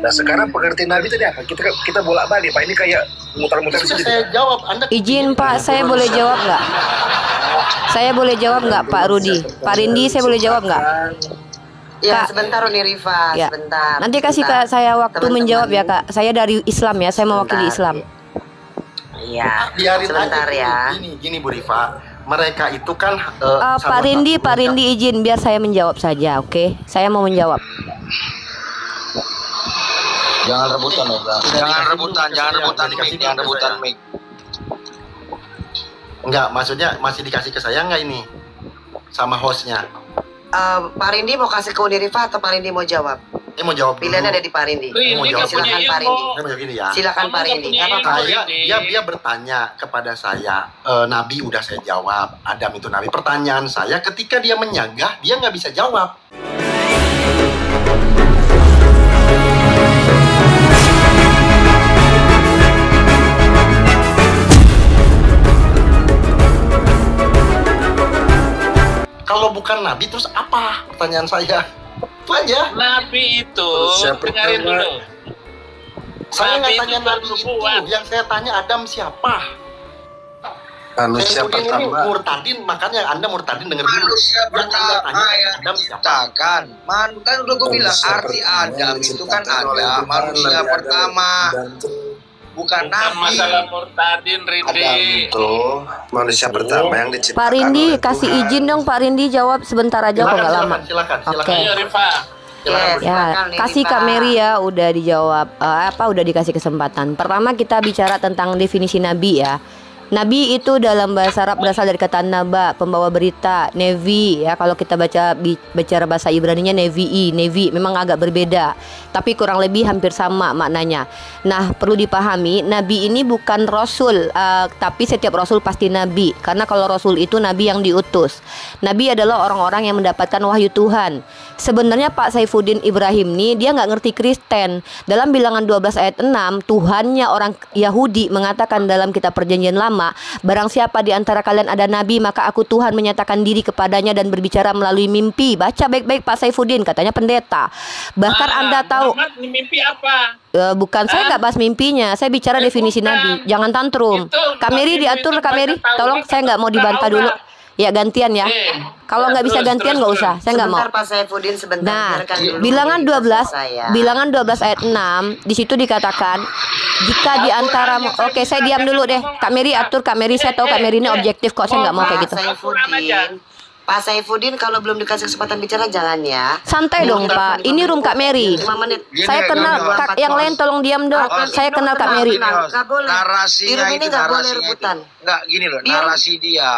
Nah sekarang pengertian Nabi tadi apa? Kita bolak-balik Pak, ini kayak muter-muter di sini. Saya jawab, Anda Izin Pak, saya boleh jawab nggak? Saya boleh jawab nggak Pak Rudi? Pak Rindi, saya boleh jawab nggak? Ya, Kak. sebentar Uni Rifa, Ya. sebentar. Nanti kasih sebentar. Kak saya waktu Teman-teman. menjawab ya Kak. Saya dari Islam ya, saya mewakili Islam. Iya, biarin sebentar aja. ya. Gini Bu Rifa, mereka itu kan Pak Rindi izin biar saya menjawab saja, oke? Saya mau menjawab. Jangan rebutan ya, jangan rebutan mic. Enggak, maksudnya masih dikasih ke saya enggak ini sama hostnya? Pak Rindi mau kasih ke Uni Rifa atau Pak Rindi mau jawab? Ini mau jawab dulu. Pilihannya ada di Pak Rindi. Mau jawab. Silakan Pak Rindi. Saya mau jawab gini ya. Silakan Pak Rindi. Nggak apa-apa. Dia bertanya kepada saya, Nabi udah saya jawab, Adam itu Nabi. Pertanyaan saya, ketika dia menyagah, dia nggak bisa jawab. Kalau bukan Nabi, terus apa? Pertanyaan saya. Itu aja. Nabi itu, dengarin dulu. Saya nggak Nabi tanya itu Nabi itu. bernubuat. Yang saya tanya Adam siapa? Manusia Kemudian ini pertama. murtadin, makanya Anda murtadin denger dulu. Manusia Yang Anda pertama tanya yang Adam siapa? diciptakan. Kan udah gue bilang Manusia arti pertama Adam yang itu kan diciptakan oleh ada Tuhan, manusia Nabi Adam, pertama, dan itu bukan Bukan nabi. masalah murtadin, Adam Rindi. itu manusia pertama yang diciptakan Pak Rindi, oleh kasih Tuhan. izin dong Pak Rindi jawab sebentar aja kok nggak lama. Silakan. Oke. Ayo Rifa. Silakan. Yes. Ya, Silakan, Uni kasih Rifa. Kak Mary ya, udah dijawab. Udah dikasih kesempatan. Pertama kita bicara tentang definisi Nabi ya. Nabi itu dalam bahasa Arab berasal dari kata naba, pembawa berita, nevi ya. Kalau kita bicara bahasa Ibraninya nevi, memang agak berbeda, tapi kurang lebih hampir sama maknanya. Nah, perlu dipahami, Nabi ini bukan Rasul, tapi setiap Rasul pasti Nabi. Karena kalau Rasul itu Nabi yang diutus. Nabi adalah orang-orang yang mendapatkan wahyu Tuhan. Sebenarnya Pak Saifuddin Ibrahim nih, dia nggak ngerti Kristen. Dalam Bilangan 12 ayat 6, Tuhannya orang Yahudi mengatakan dalam kitab Perjanjian Lama, barang siapa di antara kalian ada nabi, maka aku Tuhan menyatakan diri kepadanya dan berbicara melalui mimpi. Baca baik-baik Pak Saifuddin, katanya pendeta. Bahkan Anda tahu, Muhammad ini mimpi apa? bukan, saya nggak bahas mimpinya, saya bicara definisi bukan. Nabi. Jangan tantrum. Itu, Kameri Nabi diatur, itu Kameri. baca Taurat, Tolong, saya nggak mau dibantah buka dulu. aurat. Ya gantian ya. Kalau nggak bisa Terus, gantian terus, nggak terus. usah, saya nggak mau. Sebentar Pak Saifuddin, sebentar. Nah, Biarkan dulu Bilangan Uni Rifa 12, selesai ya. Bilangan 12 ayat 6, di situ dikatakan jika di antara, oke saya diam dulu deh. Kak Mary atur, Kak Mary, saya tahu Kak Mary ini objektif kok, saya nggak mau kayak gitu. Pak Saifuddin, kalau belum dikasih kesempatan bicara jangan ya. Santai dong Pak, ini room Kak Mary. 5 menit. Saya kenal Kak, yang lain tolong diam dong. Saya kenal Kak Mary. Nggak boleh. Di Narasinya room ini itu, nggak boleh narasinya rebutan. itu. Nggak gini loh, Biar- narasi dia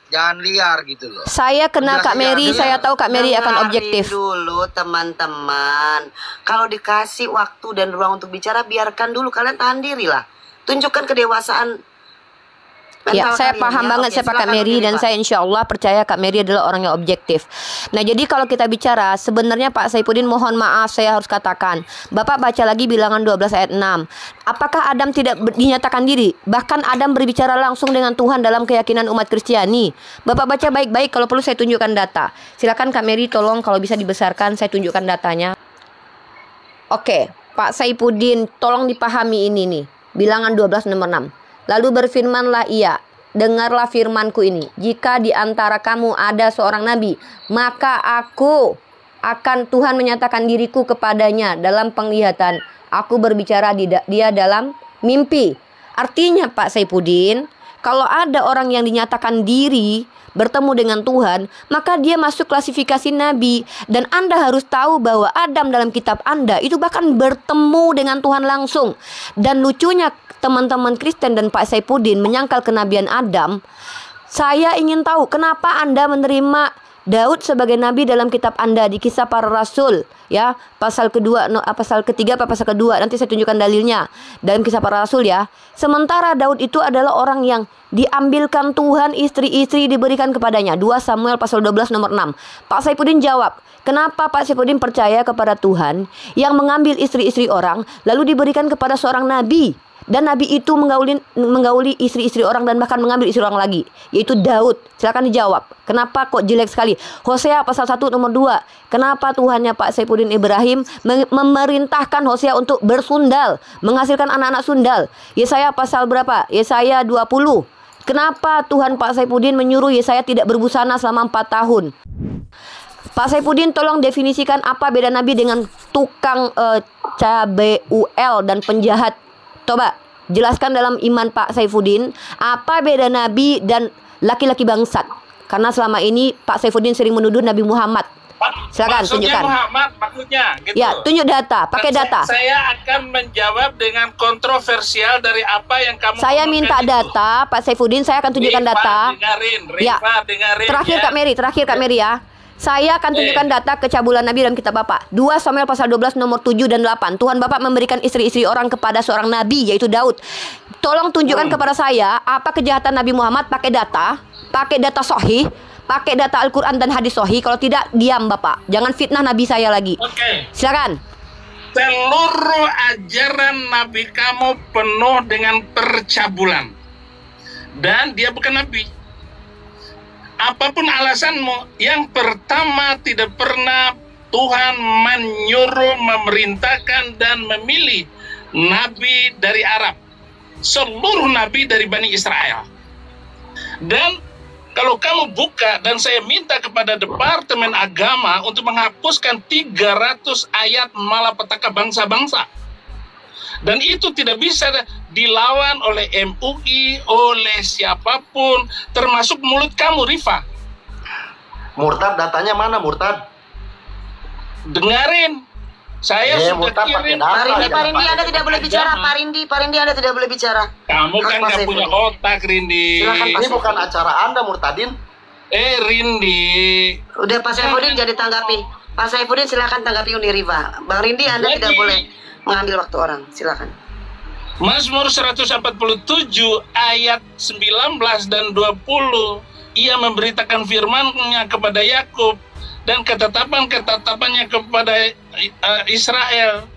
jangan liar gitu loh. Saya kenal Kak Mary, saya tahu Kak Mary akan Dengarin objektif. dulu teman-teman. Kalau dikasih waktu dan ruang untuk bicara, biarkan dulu, kalian tahan diri lah. Tunjukkan kedewasaan. Ya, mental saya kalian, paham ya. banget Oke, siapa Kak silakan, Mary, Uni dan Rifa. saya insya Allah percaya Kak Mary adalah orang yang objektif. Nah, jadi kalau kita bicara, sebenarnya Pak Saifuddin mohon maaf, saya harus katakan, Bapak baca lagi Bilangan 12 ayat 6. Apakah Adam tidak dinyatakan diri? Bahkan Adam berbicara langsung dengan Tuhan dalam keyakinan umat Kristiani. Bapak baca baik-baik, kalau perlu saya tunjukkan data. Silakan Kak Mary, tolong kalau bisa dibesarkan, saya tunjukkan datanya. Oke, Pak Saifuddin, tolong dipahami ini nih. Bilangan 12 nomor 6. Lalu berfirmanlah ia, dengarlah firmanku ini. Jika di antara kamu ada seorang nabi, maka aku akan Tuhan menyatakan diriku kepadanya dalam penglihatan. Aku berbicara dia dalam mimpi. Artinya Pak Saifuddin, kalau ada orang yang dinyatakan diri bertemu dengan Tuhan, maka dia masuk klasifikasi nabi. Dan Anda harus tahu bahwa Adam dalam kitab Anda itu bahkan bertemu dengan Tuhan langsung. Dan lucunya teman-teman Kristen dan Pak Saifuddin menyangkal kenabian Adam. Saya ingin tahu kenapa Anda menerima Daud sebagai nabi dalam kitab Anda di Kisah Para Rasul ya, pasal kedua, pasal ketiga apa pasal kedua, nanti saya tunjukkan dalilnya dalam Kisah Para Rasul ya. Sementara Daud itu adalah orang yang diambilkan Tuhan, istri-istri diberikan kepadanya. 2 Samuel pasal 12 nomor 6. Pak Saifuddin jawab, kenapa Pak Saifuddin percaya kepada Tuhan yang mengambil istri-istri orang lalu diberikan kepada seorang nabi? Dan Nabi itu menggauli istri-istri orang dan bahkan mengambil istri orang lagi, yaitu Daud. Silakan dijawab. Kenapa kok jelek sekali? Hosea pasal 1 nomor 2. Kenapa Tuhannya Pak Saifuddin Ibrahim memerintahkan Hosea untuk bersundal, menghasilkan anak-anak sundal? Yesaya pasal berapa? Yesaya 20. Kenapa Tuhan Pak Saifuddin menyuruh Yesaya tidak berbusana selama 4 tahun? Pak Saifuddin, tolong definisikan apa beda Nabi dengan tukang CBUL dan penjahat. Coba jelaskan dalam iman Pak Saifuddin, apa beda Nabi dan laki-laki bangsat? Karena selama ini Pak Saifuddin sering menuduh Nabi Muhammad. Silakan Maksudnya tunjukkan. Muhammad, maksudnya gitu. Ya, tunjuk data, pakai Dan data. Saya akan menjawab dengan kontroversial dari apa yang kamu Saya ngomongkan minta itu. data, Pak Saifuddin, saya akan tunjukkan Rifa, data. Dengarin, Ya. Rifa, dengarin. Terakhir ya. Kak Mary ya. Saya akan tunjukkan data kecabulan Nabi dalam kitab Bapak. 2 Samuel pasal 12 nomor 7 dan 8. Tuhan Bapak memberikan istri-istri orang kepada seorang nabi, yaitu Daud. Tolong tunjukkan kepada saya apa kejahatan Nabi Muhammad, pakai data sahih, pakai data Al-Quran dan hadis sahih. Kalau tidak, diam Bapak. Jangan fitnah Nabi saya lagi. Oke. Silakan. Seluruh ajaran Nabi kamu penuh dengan percabulan. Dan dia bukan Nabi. Apapun alasanmu, yang pertama tidak pernah Tuhan menyuruh, memerintahkan dan memilih Nabi dari Arab. Seluruh Nabi dari Bani Israel. Dan kalau kamu buka, dan saya minta kepada Departemen Agama untuk menghapuskan 300 ayat malapetaka bangsa-bangsa. Dan itu tidak bisa dilawan oleh MUI, oleh siapapun, termasuk mulut kamu, Rifa. Murtad, datanya mana Murtad? Dengarin, saya sudah Murtad pakai kirim. data. Pak Rindi, Anda tidak boleh bicara. Pak Rindi, Anda tidak boleh bicara. Kamu kan Pak nggak punya Saifuddin. otak, Rindi. Silakan, Pak Ini bukan acara Anda, Murtadin. Rindi. Udah Pak Saifuddin jadi tanggapi. Pak Saifuddin silakan tanggapi Uni Riva. Bang Rindi, Anda Jadi, tidak boleh mengambil waktu orang. Silakan. Mazmur 147 ayat 19 dan 20, ia memberitakan firman-Nya kepada Yakub dan ketetapan-ketetapannya kepada Israel.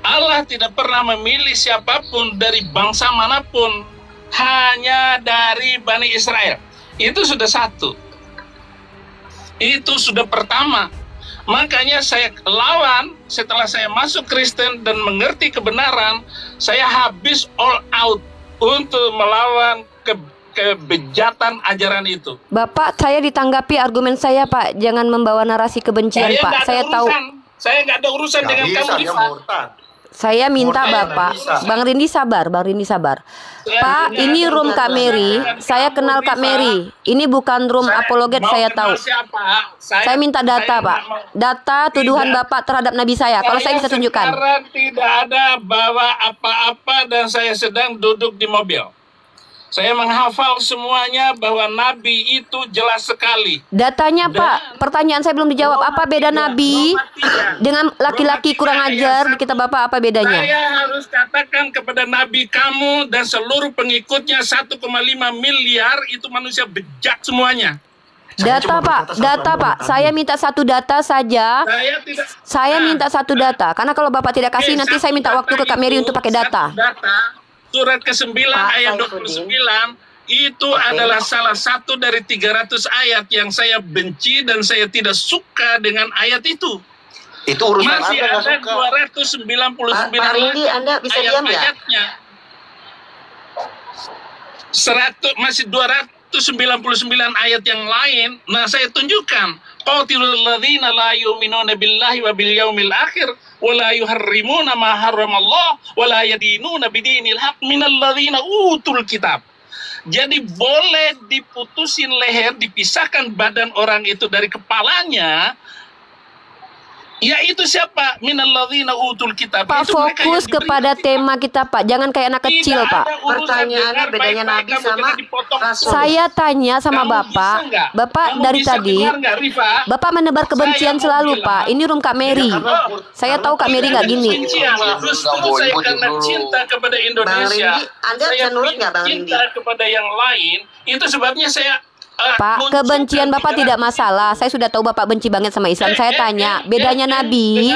Allah tidak pernah memilih siapapun dari bangsa manapun, hanya dari Bani Israel. Itu sudah satu. Itu sudah pertama. Makanya saya lawan setelah saya masuk Kristen dan mengerti kebenaran, saya habis all out untuk melawan kebejatan ajaran itu. Bapak, saya ditanggapi argumen saya, Pak. Jangan membawa narasi kebencian, Saya Pak. nggak ada Saya tahu. urusan. Saya nggak ada urusan Nggak dengan bisa, kamu, dia Rifa. murtad. Saya minta Murtad, Bapak, nggak bisa. Bang Rindi sabar. Saya Pak, tidak ini ada room urusan Kak Mary. dengan Saya kamu, kenal Kak Rifa. Mary. Ini bukan room apologet, mau saya kenal tahu. siapa? Saya minta data, saya Pak. nggak mau. Data tuduhan Tidak. Bapak terhadap Nabi saya. Kalau saya bisa tunjukkan. Sekarang tidak ada bawa apa-apa dan saya sedang duduk di mobil. Saya menghafal semuanya bahwa Nabi itu jelas sekali. Datanya, Dan- Pak. Pertanyaan saya belum dijawab. Apa beda Nabi Nomor 3. dengan laki-laki kurang Nomor 3 ajar ayat di kitab 1. Bapak? Apa bedanya? Saya harus katakan kepada Nabi kamu dan seluruh pengikutnya 1,5 miliar itu manusia bejat semuanya. Saya Data, cuma Pak. berkata Data, satu Pak. tadi. Saya minta satu data saja. Saya tidak. Saya minta satu data. Karena kalau Bapak tidak kasih, Oke, nanti satu saya minta waktu ke data Kak Mary itu, untuk pakai data. satu data, surat ke-9 Pak ayat Saifuddin. 29 itu adalah salah satu dari 300 ayat yang saya benci dan saya tidak suka dengan ayat itu. Itu urusan Masih Anda nggak ada suka. 299 Pak Rindi, Anda bisa diam ya? ayat-ayatnya. Masih 299 ayat yang lain. Nah, saya tunjukkan. Qatilul ladzina la yu'minuna billahi wa bil yaumil akhir wa la yuharrimuna ma harramallah wa la yadinuna bidinil haq minal ladzina utul kitab. Jadi boleh diputusin leher, dipisahkan badan orang itu dari kepalanya. Yaitu siapa? Minal ladzina utul kitab. Pak, Itu mereka yang fokus diberi kepada kitab. tema kita, Pak. Jangan kayak anak kecil, Tidak Pak. ada urusan Pertanyaannya dengar bedanya baik-baik, Nabi kamu sama jangan dipotong. Rasul. Saya tanya sama Kamu Bapak. bisa nggak? Bapak Kamu dari bisa tadi, dengar nggak, Rifa? Bapak menebar kebencian Saya selalu, mau Pak. bilang- Ini room Kak Mary. Saya tahu Kak Mary nggak gini. Kebencian. Justru saya karena cinta kepada Indonesia. Bang Rindi, Anda saya bisa nurut nggak, Bang cinta kepada yang lain. Itu sebabnya saya Pak, kebencian Bapak tidak masalah. Saya sudah tahu Bapak benci banget sama Islam. Saya tanya, bedanya Nabi,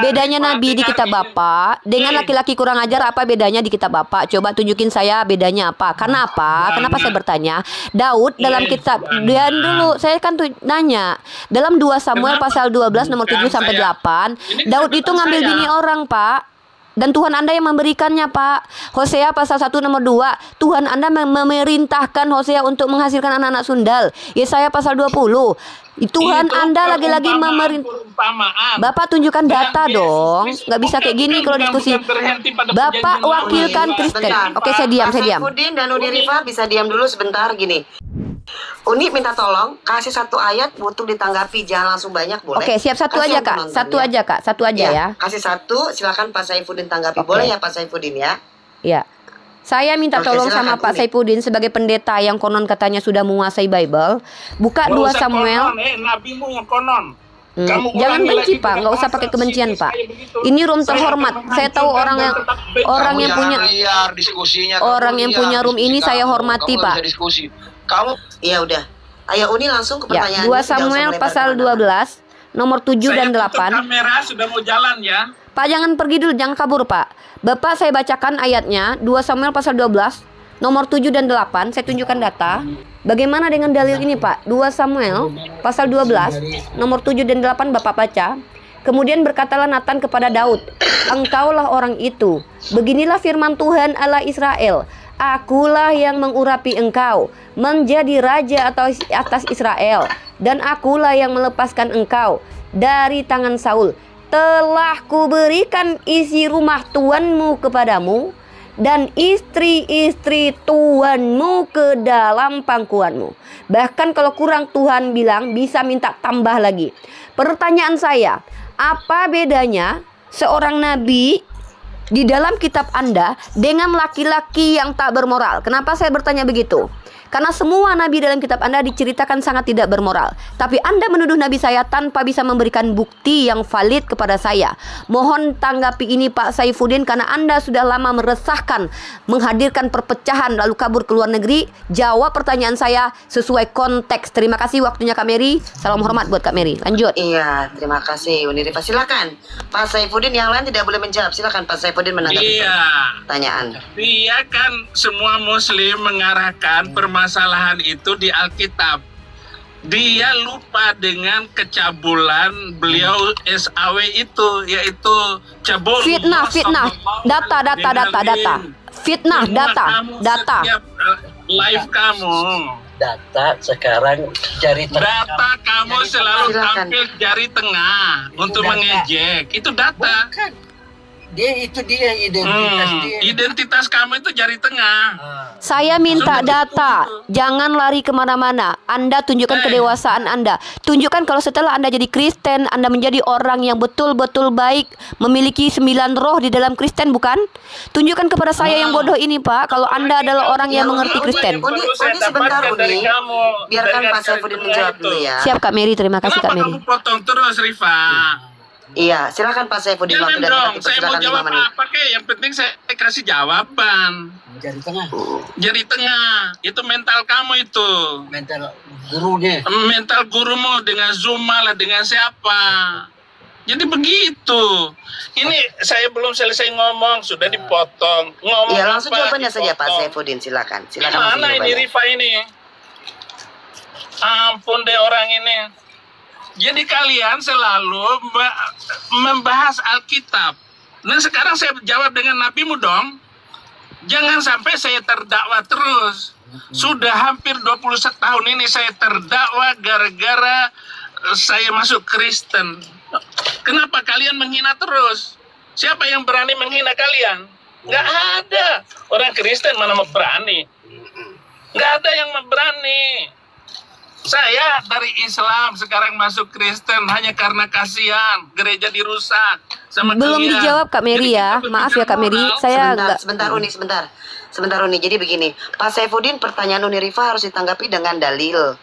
bedanya Nabi di kitab Bapak dengan laki-laki kurang ajar apa bedanya di kitab Bapak? Coba tunjukin saya bedanya apa. Karena apa? Kenapa saya bertanya? Daud dalam kitab, dan dulu saya kan nanya, dalam 2 Samuel pasal 12 nomor 7 sampai 8, Daud itu ngambil bini orang, Pak. Dan Tuhan Anda yang memberikannya, Pak. Hosea pasal 1 nomor 2, Tuhan Anda memerintahkan Hosea untuk menghasilkan anak-anak sundal. Yesaya pasal 20, Tuhan Anda lagi-lagi memerintahkan. Bapak tunjukkan data dong. Nggak bisa kayak gini kalau diskusi. Bapak wakilkan Kristen. Oke, saya diam. Saifuddin dan Uni Rifa bisa diam dulu sebentar gini. Uni minta tolong kasih 1 ayat untuk ditanggapi, jangan langsung banyak, boleh? Oke, siap, satu Kasihan aja Kak. penonton, Satu ya. aja Kak. Satu aja ya. Kasih 1, silakan Pak Saifuddin tanggapi. Oke. Boleh ya Pak Saifuddin ya? Ya. Saya minta Oke, tolong silakan, sama Pak Uni. Saifuddin sebagai pendeta yang konon katanya sudah menguasai Bible. Buka 2 Samuel. Nabimu yang konon. Kamu Jangan ulangi benci lagi Pak, nggak usah dengan pakai pasal kebencian sini, Pak. saya begitu. Ini room Saya terhormat. akan Saya tahu menghancurkan orang yang dan tetap orang yang punya liar diskusinya. orang yang punya room ini saya hormati, Pak. Diskusi. Kamu Iya udah. Ayo Uni langsung ke Ya, pertanyaan. 2 Samuel pasal 12 nomor 7 dan 8. Kamera sudah mau jalan ya. Pak, jangan pergi dulu, jangan kabur Pak. Bapak saya bacakan ayatnya 2 Samuel pasal 12 nomor 7 dan 8. Saya tunjukkan data. Bagaimana dengan dalil ini Pak? 2 Samuel pasal 12 nomor 7 dan 8 Bapak baca. Kemudian berkatalah Nathan kepada Daud, engkaulah orang itu. Beginilah firman Tuhan Allah Israel. Akulah yang mengurapi engkau menjadi raja atas Israel, dan akulah yang melepaskan engkau dari tangan Saul. Telah kuberikan isi rumah tuanmu kepadamu, dan istri-istri tuanmu ke dalam pangkuanmu. Bahkan kalau kurang, Tuhan bilang bisa minta tambah lagi. Pertanyaan saya, apa bedanya seorang nabi di dalam kitab Anda dengan laki-laki yang tak bermoral? Kenapa saya bertanya begitu? Karena semua nabi dalam kitab Anda diceritakan sangat tidak bermoral. Tapi Anda menuduh nabi saya tanpa bisa memberikan bukti yang valid kepada saya. Mohon tanggapi ini Pak Saifuddin, karena Anda sudah lama meresahkan, menghadirkan perpecahan lalu kabur ke luar negeri. Jawab pertanyaan saya sesuai konteks. Terima kasih waktunya Kak Mary. Salam hormat buat Kak Mary. Lanjut. Iya, terima kasih Uni Rifa. Silakan Pak Saifuddin, yang lain tidak boleh menjawab. Silakan Pak Saifuddin menanggapi Iya. pertanyaan. Dia kan semua muslim mengarahkan permasalahan itu di Alkitab. Dia lupa dengan kecabulan beliau SAW itu, yaitu cabul. Fitnah. Data. Fitnah, data. Live kamu. Data sekarang jari tengah. Data kamu selalu Silakan. tampil jari tengah untuk Data. mengejek. Itu data. Dia identitas dia. Identitas kamu itu jari tengah. Saya minta data, jangan lari kemana-mana. Anda tunjukkan kedewasaan Anda. Tunjukkan kalau setelah Anda jadi Kristen, Anda menjadi orang yang betul-betul baik, memiliki 9 roh di dalam Kristen, bukan? Tunjukkan kepada saya yang bodoh ini, Pak, kalau Anda adalah orang yang mengerti Kristen. Uni sebentar Uni. Biarkan Pak Saifuddin menjawab dulu ya. Siap Kak Mary, terima kasih Kak Kenapa Mary. kamu potong terus, Rifa? Iya, silakan Pak Saifuddin. Jangan waktu dan dong, tempat saya mau dipersilakan jawab 5 menit. apa kek? Yang penting saya kasih jawaban. Jari tengah. Jari tengah, itu mental kamu itu. Mental gurunya. Mental gurumu dengan Zuma lah, dengan siapa. Jadi begitu. Ini saya belum selesai ngomong, sudah dipotong. Ngomong Iya, langsung apa, jawabannya saja Pak dipotong. Saifuddin, silakan. Silakan Mana langsung ini jawabannya. Rifa ini? Ampun deh orang ini. Jadi kalian selalu membahas Alkitab. Dan sekarang saya jawab dengan nabimu dong. Jangan sampai saya terdakwa terus. Sudah hampir 21 tahun ini saya terdakwa gara-gara saya masuk Kristen. Kenapa kalian menghina terus? Siapa yang berani menghina kalian? Nggak ada. Orang Kristen mana mau berani? Nggak ada yang berani. Saya dari Islam sekarang masuk Kristen hanya karena kasihan gereja dirusak sama Belum kalian. dijawab Kak Mary Jadi ya. kita Maaf ya Kak Mary, berpikir saya Sebentar, enggak. sebentar Uni. Jadi begini, Pak Saifuddin, pertanyaan Uni Rifa harus ditanggapi dengan dalil.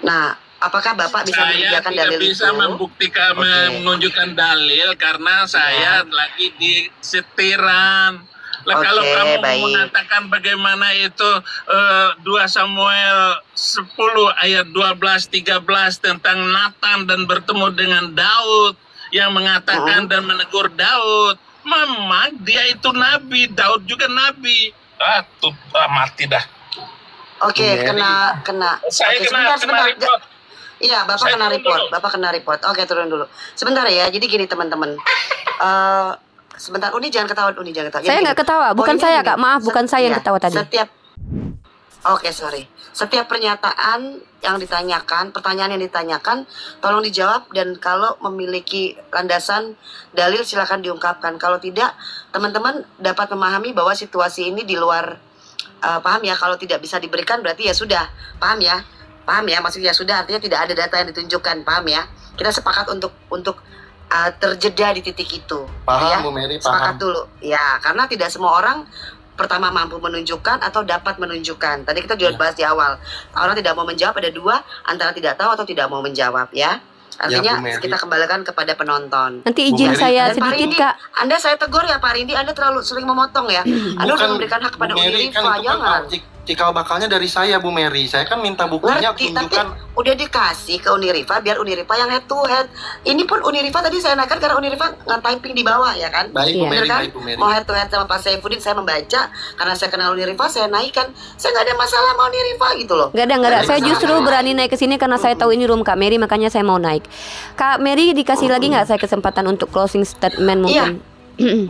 Nah, apakah Bapak bisa saya menyediakan tidak dalil bisa itu? membuktikan, menunjukkan dalil karena saya lagi di setiran, Lah, kalau Oke, kamu mau baik. mengatakan bagaimana itu 2 Samuel 10 ayat 12-13 tentang Nathan dan bertemu dengan Daud yang mengatakan dan menegur Daud, memang dia itu nabi, Daud juga nabi. Mati dah. Oke, kena. Saya Oke, kena sebentar. report. Iya, Bapak Saya kena turun report. dulu. Bapak kena report. Oke, turun dulu. Sebentar ya. Jadi gini teman-teman. Sebentar, Uni jangan ketawa, Uni jangan ketawa. Jadi Saya gini. nggak ketawa, bukan Poinnya saya gini. Kak. Maaf, bukan saya yang Iya, ketawa tadi. Oke, sorry. Setiap pernyataan yang ditanyakan, pertanyaan yang ditanyakan, tolong dijawab, dan kalau memiliki landasan dalil silakan diungkapkan. Kalau tidak, teman-teman dapat memahami bahwa situasi ini di luar paham ya. Kalau tidak bisa diberikan berarti ya sudah, paham ya, maksudnya sudah artinya tidak ada data yang ditunjukkan, paham ya. Kita sepakat untuk terjeda di titik itu. Paham, ya? Bu Mary, Sepakat paham. dulu. Ya, karena tidak semua orang pertama mampu menunjukkan atau dapat menunjukkan. Tadi kita juga bahas di awal. Orang tidak mau menjawab ada dua, antara tidak tahu atau tidak mau menjawab ya. Artinya Bu Mary. kita kembalikan kepada penonton. Nanti izin Bu Mary. saya Dan Pak sedikit Rindi, Kak. Anda saya tegur ya Pak Rindi, Anda terlalu sering memotong ya. Anda udah memberikan hak kepada Bu Mary, Uni kan Rifa, itu kan jangan. cikal bakalnya dari saya, Bu Mary. Saya kan minta buktinya, Ngerti, tapi tunjukkan. udah dikasih ke Unirifa biar Unirifa yang head to head. Ini pun Unirifa tadi saya naikkan karena Unirifa nge-typing di bawah ya kan. Baik, Bu Iya. Mary, Bener kan? baik, Bu Mary. Mau head to head sama Pak Saifuddin saya membaca karena saya kenal Unirifa saya naikkan. Saya nggak ada masalah sama Unirifa gitu loh. Nggak ada. Saya justru berani naik ke sini karena saya tahu ini room Kak Mary, makanya saya mau naik. Kak Mary dikasih lagi nggak saya kesempatan untuk closing statement mungkin?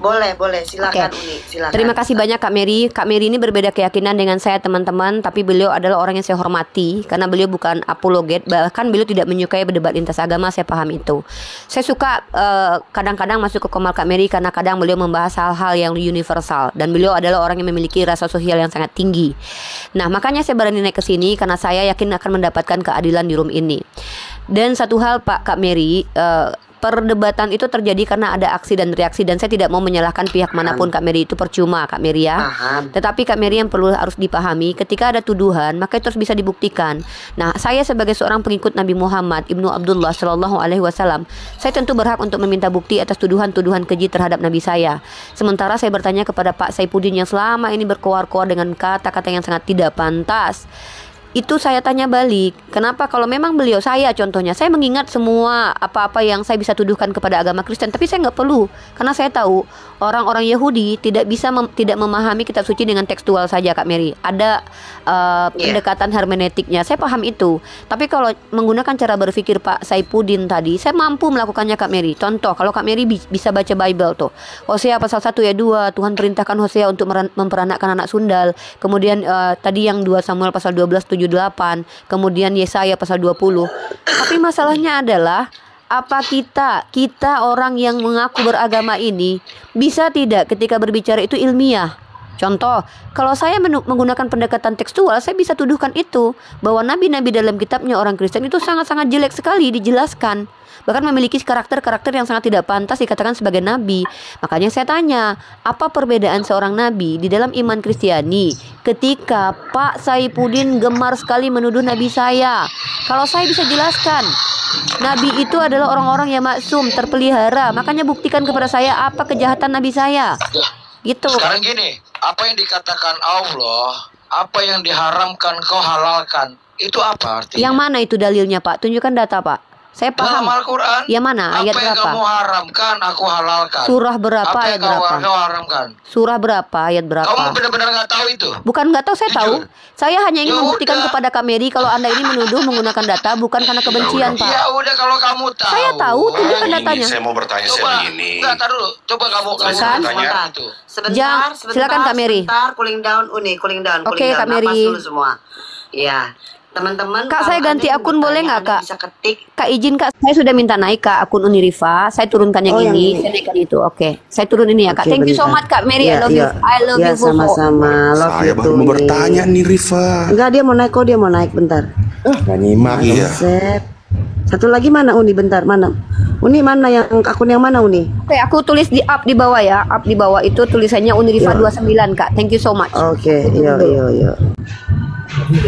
Boleh silakan Oke. Uni, silakan. Terima kasih banyak Kak Mary. Kak Mary ini berbeda keyakinan dengan saya teman-teman, tapi beliau adalah orang yang saya hormati karena beliau bukan apologet, bahkan beliau tidak menyukai berdebat lintas agama, saya paham itu. Saya suka kadang-kadang masuk ke komal Kak Mary karena kadang beliau membahas hal-hal yang universal dan beliau adalah orang yang memiliki rasa sosial yang sangat tinggi. Nah, makanya saya berani naik ke sini karena saya yakin akan mendapatkan keadilan di room ini. Dan satu hal Kak Mary, perdebatan itu terjadi karena ada aksi dan reaksi, dan saya tidak mau menyalahkan pihak manapun Kak Mary, itu percuma Kak Mary ya. Paham. Tetapi Kak Mary yang harus dipahami, ketika ada tuduhan maka itu harus bisa dibuktikan. Nah, saya sebagai seorang pengikut Nabi Muhammad Ibnu Abdullah Shallallahu Alaihi Wasallam, saya tentu berhak untuk meminta bukti atas tuduhan-tuduhan keji terhadap Nabi saya. Sementara saya bertanya kepada Pak Saifuddin yang selama ini berkoar-koar dengan kata-kata yang sangat tidak pantas. Itu saya tanya balik, kenapa kalau memang beliau, saya contohnya, saya mengingat semua apa-apa yang saya bisa tuduhkan kepada agama Kristen, tapi saya nggak perlu, karena saya tahu orang-orang Yahudi tidak bisa tidak memahami kitab suci dengan tekstual saja Kak Mary. Ada pendekatan hermeneutiknya, saya paham itu. Tapi kalau menggunakan cara berpikir Pak Saifuddin tadi, saya mampu melakukannya Kak Mary. Contoh, kalau Kak Mary bisa baca Bible tuh, Hosea pasal 1 ayat 2, Tuhan perintahkan Hosea untuk memperanakkan anak sundal. Kemudian tadi yang 2 Samuel pasal 12:7-8, kemudian Yesaya pasal 20. Tapi masalahnya adalah apa kita orang yang mengaku beragama ini bisa tidak ketika berbicara itu ilmiah? Contoh, kalau saya menggunakan pendekatan tekstual, saya bisa tuduhkan itu bahwa nabi-nabi dalam kitabnya orang Kristen itu sangat-sangat jelek sekali dijelaskan. Bahkan memiliki karakter-karakter yang sangat tidak pantas dikatakan sebagai nabi. Makanya saya tanya, apa perbedaan seorang nabi di dalam iman Kristiani ketika Pak Saifuddin gemar sekali menuduh nabi saya? Kalau saya bisa jelaskan, nabi itu adalah orang-orang yang maksum, terpelihara. Makanya buktikan kepada saya apa kejahatan nabi saya. Gitu. Sekarang gini, apa yang dikatakan Allah, apa yang diharamkan kau halalkan, itu apa artinya? Yang mana itu dalilnya Pak? Tunjukkan data Pak. Saya Dalam paham. Al-Quran, Yang mana? Ayat apa yang berapa? kamu haramkan, aku halalkan. Surah berapa? Apa Ayat yang kau berapa? haramkan? Surah berapa? Ayat berapa? Kamu benar-benar nggak tahu itu? Bukan nggak tahu, saya tahu. Saya hanya ingin Ya membuktikan udah. kepada Kak Mary kalau Anda ini menuduh menggunakan data bukan karena kebencian, Pak. Ya udah kalau kamu tahu. Saya tahu, tunjukkan Ini datanya. saya mau bertanya Coba, begini. enggak, tar dulu. Coba kamu Saya Kan? bertanya. itu. Sebentar, silakan, Kak Mary. Sebentar, cooling down Uni, cooling down. Oke, Kak Napas Mary. dulu semua. Ya, teman-teman. Kak, kalau saya ganti Anda akun ingin boleh bertanya, nggak, Anda Kak? Bisa ketik. Kak izin Kak, saya sudah minta naik ke akun Unirifa. Saya turunkan yang Oh, yang ini. ini. Saya naikkan itu. Oke, saya turun ini ya Kak. Oke, Thank you so bentar. much Kak Mary. I Ya, love you. ya. I love Ya, you Fofo. sama-sama. Love Saya you baru too, mau Uni. bertanya nih Rifa. Enggak, dia mau naik kok, dia mau naik bentar. Gak nyimak. Iya. Sep. Satu lagi mana Uni, bentar, mana? Uni mana yang akun yang mana Uni? Oke, aku tulis di up di bawah ya. Up di bawah itu tulisannya Unirifa 29 Kak. Thank you so much. Oke, yo.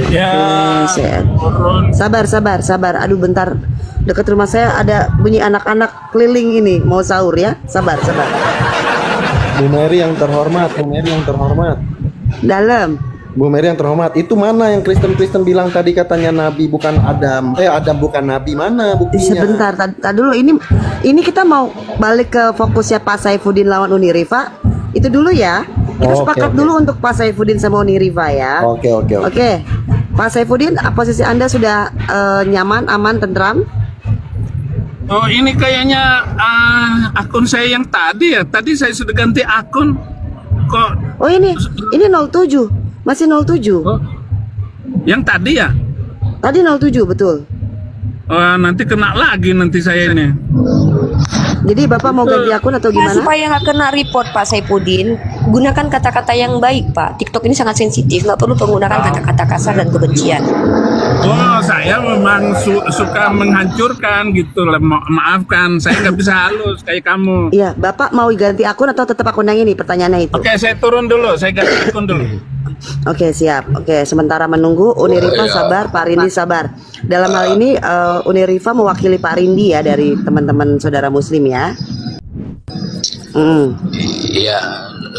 Ya, Set. Sabar. Aduh bentar. Dekat rumah saya ada bunyi anak-anak keliling ini mau sahur ya. Sabar. Bu Mary yang terhormat, Bu Mary yang terhormat. Dalam. Bu Mary yang terhormat, itu mana yang Kristen bilang tadi katanya Nabi bukan Adam? Adam bukan Nabi, mana buktinya? Sebentar, tadi dulu ini kita mau balik ke fokusnya Pak Saifuddin lawan Uni Rifa. Itu dulu ya. Kita sepakat dulu untuk Pak Saifuddin sama Uni Rifa ya. Oke. Pak Saifuddin, posisi Anda sudah nyaman, aman, tentram? Oh, ini kayaknya akun saya yang tadi ya. Tadi saya sudah ganti akun. Kok Oh ini 07. Masih 07. oh, yang tadi ya? Tadi 07 betul. Nanti kena lagi nanti saya ini. Jadi Bapak mau ganti akun atau Nah, gimana? supaya nggak kena report Pak Saifuddin, gunakan kata-kata yang baik Pak. TikTok ini sangat sensitif, nggak perlu menggunakan kata-kata kasar dan kebencian. Oh, saya memang suka menghancurkan gitu lah. Maafkan, saya nggak bisa halus kayak kamu. Iya, Bapak mau ganti akun atau tetap akun yang ini? Pertanyaannya itu. Oke, saya turun dulu, saya ganti akun dulu. Oke, siap. Oke, sementara menunggu Uni Rifa sabar, Pak Rindi sabar. Dalam hal ini Uni Rifa mewakili Pak Rindi ya dari teman-teman saudara Muslim ya. Iya,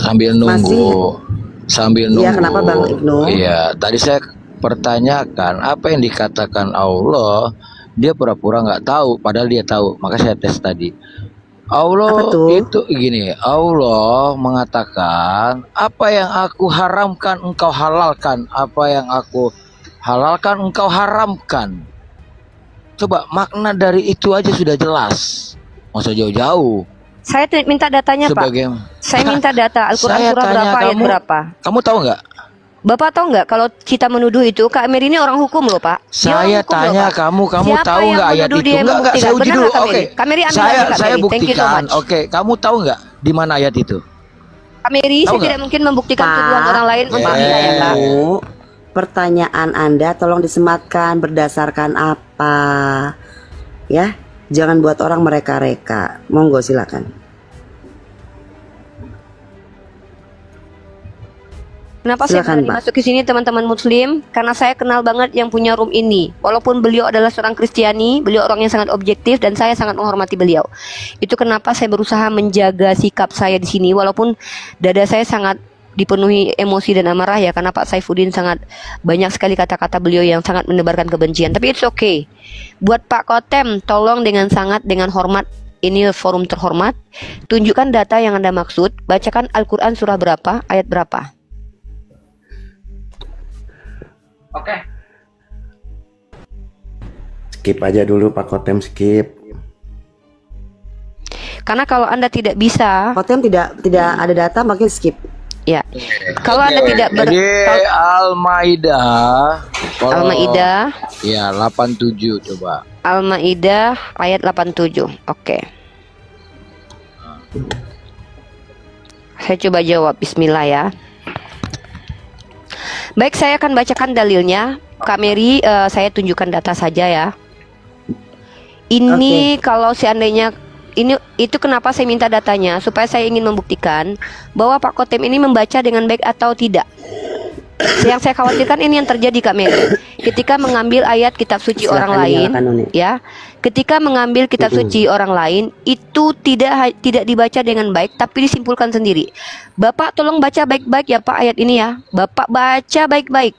sambil nunggu. Sambil nunggu. Iya, kenapa Bang Ibnu? Iya, tadi saya pertanyakan apa yang dikatakan Allah, dia pura-pura nggak tahu, padahal dia tahu. Maka saya tes tadi. Allah Apa tuh? itu gini, Allah mengatakan apa yang aku haramkan engkau halalkan, apa yang aku halalkan engkau haramkan. Coba makna dari itu aja sudah jelas, masa jauh-jauh. Saya minta datanya Sebagai Pak. Saya minta data Al-Quran Saya surah tanya berapa ayat kamu- berapa. Kamu tahu nggak? Bapak tahu nggak kalau kita menuduh itu Kak Mary ini orang hukum loh Pak. Dia orang Saya hukum loh, tanya Pak. kamu Siapa tahu yang nggak ayat menuduh itu? dia Enggak, membuktikan? saya uji Benar dulu. nggak, Kak Oke, Mary? Kak Mary ambil saya lagi, Kak Mary. Thank you so buktikan. much. Oke, kamu tahu nggak di mana ayat itu? Kak Mary, Tahu saya nggak? tidak mungkin membuktikan Pak, tuduhan orang lain untuk Pak, kita ya Kak. Bu, pertanyaan Anda tolong disematkan berdasarkan apa? Ya, jangan buat orang mereka-reka. Monggo silakan. Kenapa saya Silakan, berani Pak. masuk ke sini teman-teman Muslim? Karena saya kenal banget yang punya room ini. Walaupun beliau adalah seorang Kristiani, beliau orang yang sangat objektif dan saya sangat menghormati beliau. Itu kenapa saya berusaha menjaga sikap saya di sini, walaupun dada saya sangat dipenuhi emosi dan amarah ya, karena Pak Saifuddin sangat banyak sekali kata-kata beliau yang sangat menebarkan kebencian. Tapi it's okay. Buat Pak Kotem, tolong dengan hormat. Ini forum terhormat. Tunjukkan data yang Anda maksud. Bacakan Al-Quran surah berapa, ayat berapa. Oke. Skip aja dulu Pak Kotem, skip. Karena kalau Anda tidak bisa, Kotem tidak ada data, makin skip. ya. Kalau Anda tidak Jadi Al-Maidah. Al-Maidah, Ya, 87 coba. Al-Maidah ayat 87. Oke. Saya coba jawab, bismillah ya. Baik, saya akan bacakan dalilnya. Kak Mary, saya tunjukkan data saja ya. Ini kalau seandainya itu kenapa saya minta datanya, supaya saya ingin membuktikan bahwa Pak Kotem ini membaca dengan baik atau tidak. Yang saya khawatirkan ini yang terjadi Kak Mary. Ketika mengambil ayat kitab suci Silakan orang lain, dinyalakan, Uni. ya. Ketika mengambil kitab suci orang lain, itu tidak dibaca dengan baik, tapi disimpulkan sendiri. Bapak tolong baca baik-baik ya Pak ayat ini ya. Bapak baca baik-baik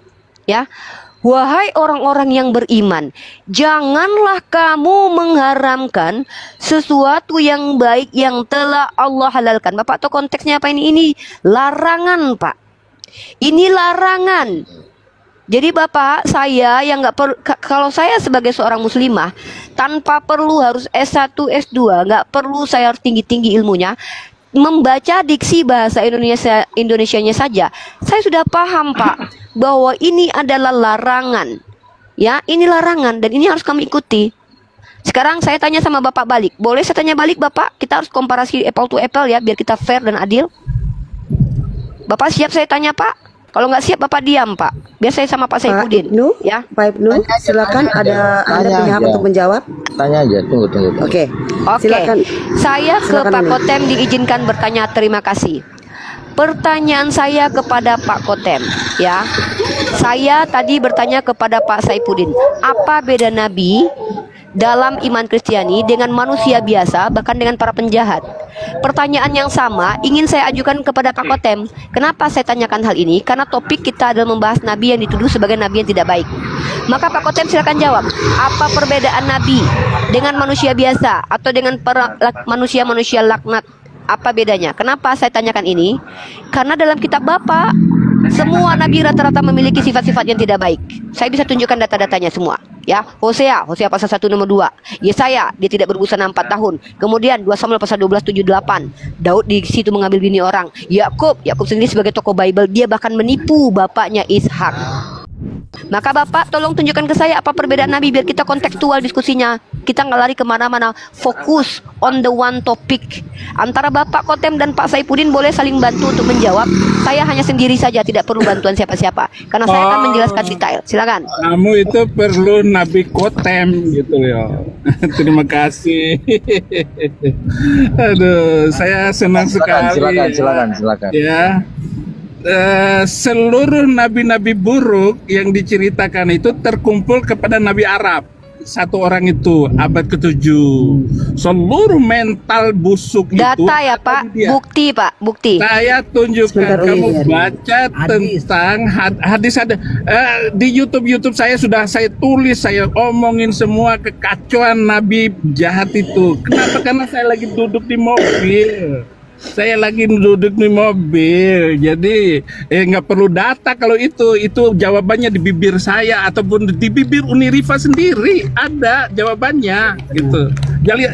ya. Wahai orang-orang yang beriman, janganlah kamu mengharamkan sesuatu yang baik yang telah Allah halalkan. Bapak tahu konteksnya apa ini? Ini larangan, Pak. Ini larangan. Jadi Bapak, saya yang nggak perlu, kalau saya sebagai seorang muslimah tanpa perlu harus S1, S2, nggak perlu saya harus tinggi-tinggi ilmunya, membaca diksi bahasa Indonesianya saja, saya sudah paham Pak bahwa ini adalah larangan. Ya, ini larangan dan ini harus kami ikuti. Sekarang saya tanya sama Bapak balik. Boleh saya tanya balik Bapak? Kita harus komparasi apple to apple ya, biar kita fair dan adil. Bapak siap saya tanya Pak? Kalau nggak siap Bapak diam Pak. Biar saya sama Pak Saifuddin. Ibnu, Ya. Pak Ibnu, silakan Anda punya hak aja. untuk menjawab. Tanya aja, tunggu. Oke. Oke, Silakan. saya ke Silakan, Pak Uni. Kotem diizinkan bertanya. Terima kasih. Pertanyaan saya kepada Pak Kotem, ya. Saya tadi bertanya kepada Pak Saifuddin, apa beda Nabi dalam iman Kristiani dengan manusia biasa, bahkan dengan para penjahat. Pertanyaan yang sama ingin saya ajukan kepada Pak Kotem. Kenapa saya tanyakan hal ini? Karena topik kita adalah membahas nabi yang dituduh sebagai nabi yang tidak baik. Maka Pak Kotem silakan jawab, apa perbedaan nabi dengan manusia biasa atau dengan manusia-manusia laknat? Apa bedanya? Kenapa saya tanyakan ini? Karena dalam kitab Bapak, semua nabi rata-rata memiliki sifat-sifat yang tidak baik. Saya bisa tunjukkan data-datanya semua. Ya, Hosea pasal 1 nomor 2. Yesaya, dia tidak berbusana 4 tahun. Kemudian 2 Samuel pasal 12:7-8. Daud di situ mengambil bini orang. Yakub sendiri sebagai tokoh Bible, dia bahkan menipu bapaknya Ishak. Maka Bapak tolong tunjukkan ke saya apa perbedaan nabi biar kita kontekstual diskusinya. Kita nggak lari kemana-mana. Fokus on the one topic. Antara Bapak Kotem dan Pak Saipudin boleh saling bantu untuk menjawab. Saya hanya sendiri saja, tidak perlu bantuan siapa-siapa. Karena saya akan menjelaskan detail. Silakan. Kamu itu perlu Nabi Kotem gitu ya. Terima kasih. Aduh, saya senang sekali. Silakan. Ya. Seluruh nabi-nabi buruk yang diceritakan itu terkumpul kepada Nabi Arab. Satu orang itu abad ke-7. Seluruh mental busuk Data itu ya Pak, dia. bukti Pak, bukti. Saya tunjukkan, Sebentar, kamu Uli. baca Hadis. tentang hadis ada di YouTube saya sudah saya tulis, saya omongin semua kekacauan nabi jahat itu. Kenapa? Karena saya lagi duduk di mobil. Jadi nggak perlu data kalau itu jawabannya di bibir saya ataupun di bibir Unirifa sendiri ada jawabannya gitu.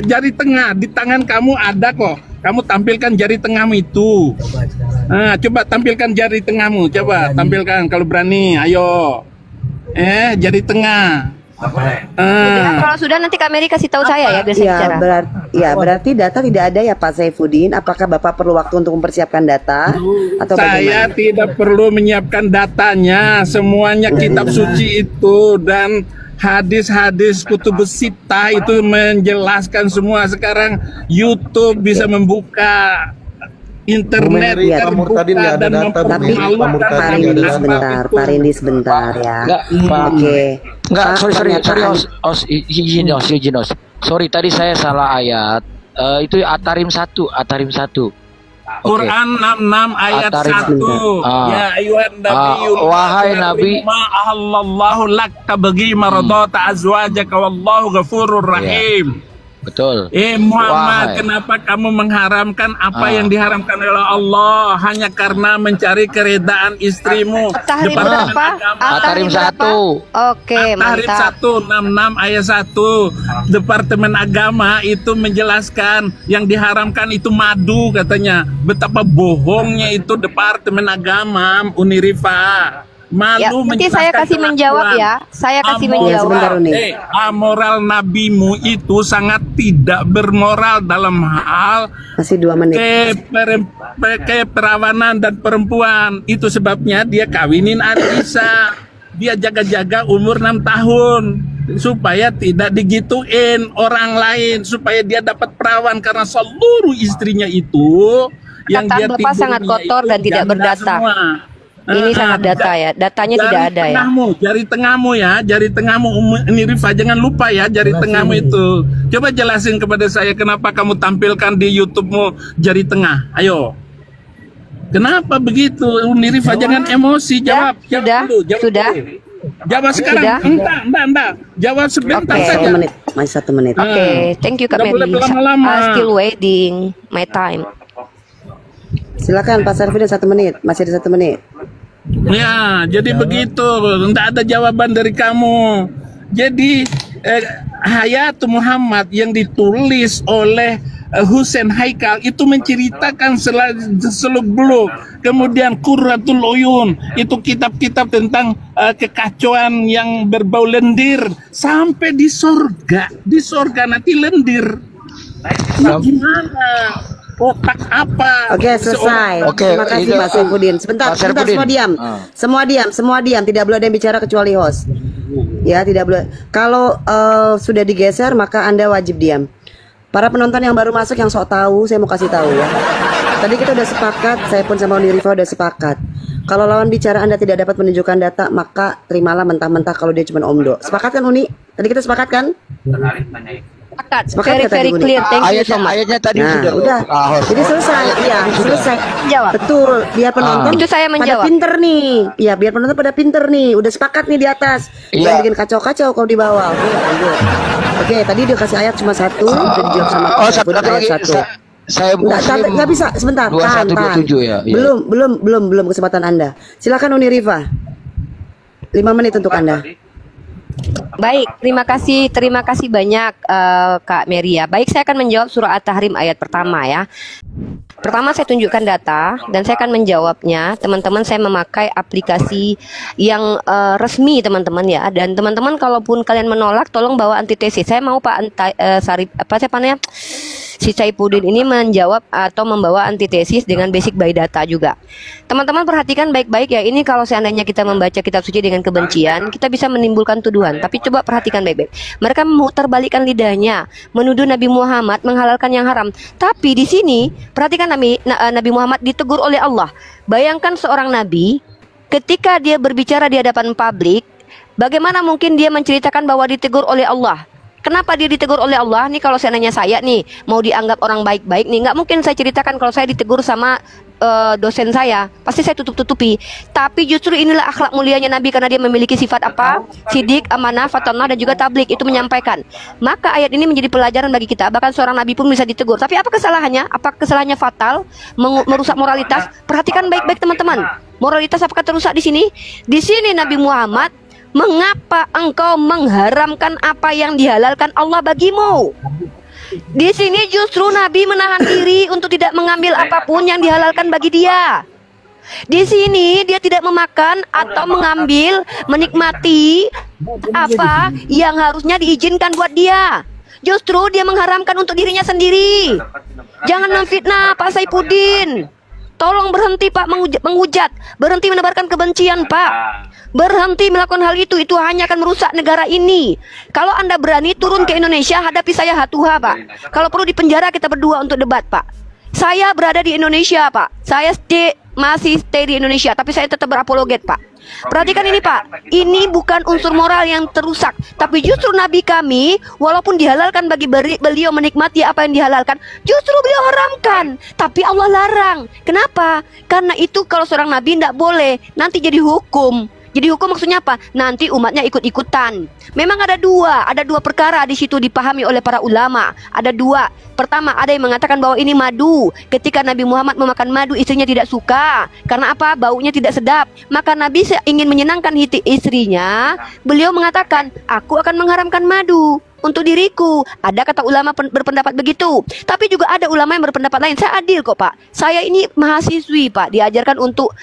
Jari tengah di tangan kamu ada kok. Kamu tampilkan jari tengahmu itu. Coba tampilkan jari tengahmu. Coba tampilkan kalau berani. Ayo. Jari tengah. Kalau sudah nanti Kak Mary kasih tahu saya ya biar saya bicara. Berarti data tidak ada ya Pak Saifuddin. Apakah Bapak perlu waktu untuk mempersiapkan data atau Saya bagaimana? tidak perlu menyiapkan datanya. Semuanya kitab suci itu dan hadis-hadis kutubus sittah itu menjelaskan semua. Sekarang YouTube bisa membuka internet Iya. terbuka dan Tapi Pak Rindi sebentar ya. Oke. Enggak, sorry, Pernyataan- izin Os. Sorry, tadi saya salah ayat. Itu At-Tarim 1. Oke. Quran 66 ayat At-Tarim. 1. Ya ayuhan nabiyyu wahai Nabi, ma ahallallahu lak tabghi maradata azwajaka wallahu ghafurur rahim. betul. Muhammad, Wahai. kenapa kamu mengharamkan apa yang diharamkan oleh Allah hanya karena mencari keredaan istrimu? At-Tahrim Departemen berapa? Agama. At-Tahrim 1. Oke, At-Tahrim mantap. 166 ayat 1. Departemen Agama itu menjelaskan yang diharamkan itu madu katanya. Betapa bohongnya itu Departemen Agama Unirifa. Ya, Malu nanti saya menjelaskan kasih menjawab kelakuan. ya. Saya kasih Amoral- menjawab. sebentar, Uni. Amoral nabimu itu sangat tidak bermoral dalam hal Masih 2 menit. keperawanan dan perempuan. Itu sebabnya dia kawinin Anissa. Dia jaga-jaga umur 6 tahun supaya tidak digituin orang lain, supaya dia dapat perawan karena seluruh istrinya itu yang Perkataan dia Bapak sangat tidurnya kotor itu dan tidak janda berdata. semua. Ini sangat data ya. Datanya tidak ada ya. Jari tengahmu ini Rifa, jangan lupa ya jari tengahmu itu. Coba jelasin kepada saya kenapa kamu tampilkan di YouTube-mu jari tengah. Ayo. Kenapa begitu? Uni Rifa, jangan emosi, jawab. Sudah, Jawab dulu, jawab sudah. dulu. Jawab sekarang. Sudah. Enggak. Jawab sebentar Oke. saja. 1 menit. Masih 1 menit. Oke, thank you Kak Nggak boleh Mary. berlama-lama. Still waiting my time. Silakan Pak Sarifudin 1 menit. Masih ada 1 menit. Ya, jadi begitu. Tidak ada jawaban dari kamu. Jadi Hayat Muhammad yang ditulis oleh Husain Haikal itu menceritakan seluk-beluk. Kemudian Qurratul Uyun itu kitab-kitab tentang kekacauan yang berbau lendir sampai di sorga nanti lendir. Gimana? Otak apa? Oke, selesai. Oke, Terima kasih itu- Pak Saifuddin. Sebentar, Pak Saifuddin. semua diam. Semua diam. Tidak boleh ada yang bicara kecuali host. Ya, tidak boleh. Kalau sudah digeser, maka Anda wajib diam. Para penonton yang baru masuk yang sok tahu, saya mau kasih tahu ya. Tadi kita udah sepakat, saya pun sama Uni Rifa udah sepakat. Kalau lawan bicara Anda tidak dapat menunjukkan data, maka terimalah mentah-mentah kalau dia cuma omdo. Sepakat kan Uni? Tadi kita sepakat kan? Sepakat. Sepakat Very nggak tadi, very Buni? clear. Thank you so much. Ayatnya tadi Nah, sudah. udah. Jadi selesai. Iya, selesai. Jawab. Betul. Biar penonton Itu saya pada menjawab. pinter nih. Ya, biar penonton pada pinter nih. Udah sepakat nih di atas. Iya. Jangan bikin kacau-kacau kalau di bawah. Oke, lanjut. Oke, tadi dia kasih ayat cuma satu. Udah dijawab sama Oh, Pak satu Saifudin, lagi. ayat satu. Saya Nggak bisa, sebentar. 2127 ya. Iya. Belum kesempatan Anda. Silakan Uni Rifa. 5 menit untuk Anda. Baik, terima kasih banyak Kak Meria. Baik, saya akan menjawab surah At-Tahrim ayat pertama ya. Pertama saya tunjukkan data dan saya akan menjawabnya. Teman-teman, saya memakai aplikasi yang resmi teman-teman ya. Dan teman-teman kalaupun kalian menolak, tolong bawa antitesis. Saya mau si Saipudin ini menjawab atau membawa antitesis dengan basic by data juga. Teman-teman perhatikan baik-baik ya. Ini kalau seandainya kita membaca kitab suci dengan kebencian, kita bisa menimbulkan tuduhan. Tapi coba perhatikan baik-baik. Mereka memutarbalikkan lidahnya, menuduh Nabi Muhammad menghalalkan yang haram. Tapi di sini perhatikan Nabi Muhammad ditegur oleh Allah. Bayangkan seorang nabi ketika dia berbicara di hadapan publik, bagaimana mungkin dia menceritakan bahwa ditegur oleh Allah? Kenapa dia ditegur oleh Allah? Nih kalau seandainya saya nih mau dianggap orang baik-baik nih, nggak mungkin saya ceritakan kalau saya ditegur sama dosen saya, pasti saya tutup-tutupi. Tapi justru inilah akhlak mulianya Nabi, karena dia memiliki sifat apa? Sidik, amanah, fatonah, dan juga tablik. Itu menyampaikan. Maka ayat ini menjadi pelajaran bagi kita. Bahkan seorang Nabi pun bisa ditegur. Tapi apa kesalahannya? Apa kesalahannya fatal? Merusak moralitas? Perhatikan baik-baik teman-teman. Moralitas apakah terusak di sini? Di sini Nabi Muhammad, mengapa engkau mengharamkan apa yang dihalalkan Allah bagimu? Di sini justru Nabi menahan diri untuk tidak mengambil apapun yang dihalalkan bagi dia. Di sini dia tidak memakan atau mengambil, menikmati apa yang harusnya diizinkan buat dia. Justru dia mengharamkan untuk dirinya sendiri. Jangan memfitnah Pak Saipudin. Tolong berhenti Pak menghujat, berhenti menebarkan kebencian Pak. Berhenti melakukan hal itu hanya akan merusak negara ini. Kalau Anda berani turun ke Indonesia, hadapi saya hatuha Pak. Kalau perlu di penjara kita berdua untuk debat Pak. Saya berada di Indonesia Pak. Saya masih stay di Indonesia, tapi saya tetap berapologet Pak. Perhatikan ini Pak, ini bukan unsur moral yang terusak, tapi justru Nabi kami, walaupun dihalalkan bagi beliau menikmati apa yang dihalalkan, justru beliau haramkan, tapi Allah larang. Kenapa? Karena itu kalau seorang Nabi tidak boleh, nanti jadi hukum. Jadi hukum maksudnya apa? Nanti umatnya ikut-ikutan. Memang ada dua perkara di situ dipahami oleh para ulama. Ada dua. Pertama, ada yang mengatakan bahwa ini madu. Ketika Nabi Muhammad memakan madu, istrinya tidak suka. Karena apa? Baunya tidak sedap. Maka Nabi ingin menyenangkan hati istrinya. Beliau mengatakan, aku akan mengharamkan madu untuk diriku. Ada kata ulama berpendapat begitu. Tapi juga ada ulama yang berpendapat lain. Saya adil kok Pak. Saya ini mahasiswi Pak, diajarkan untuk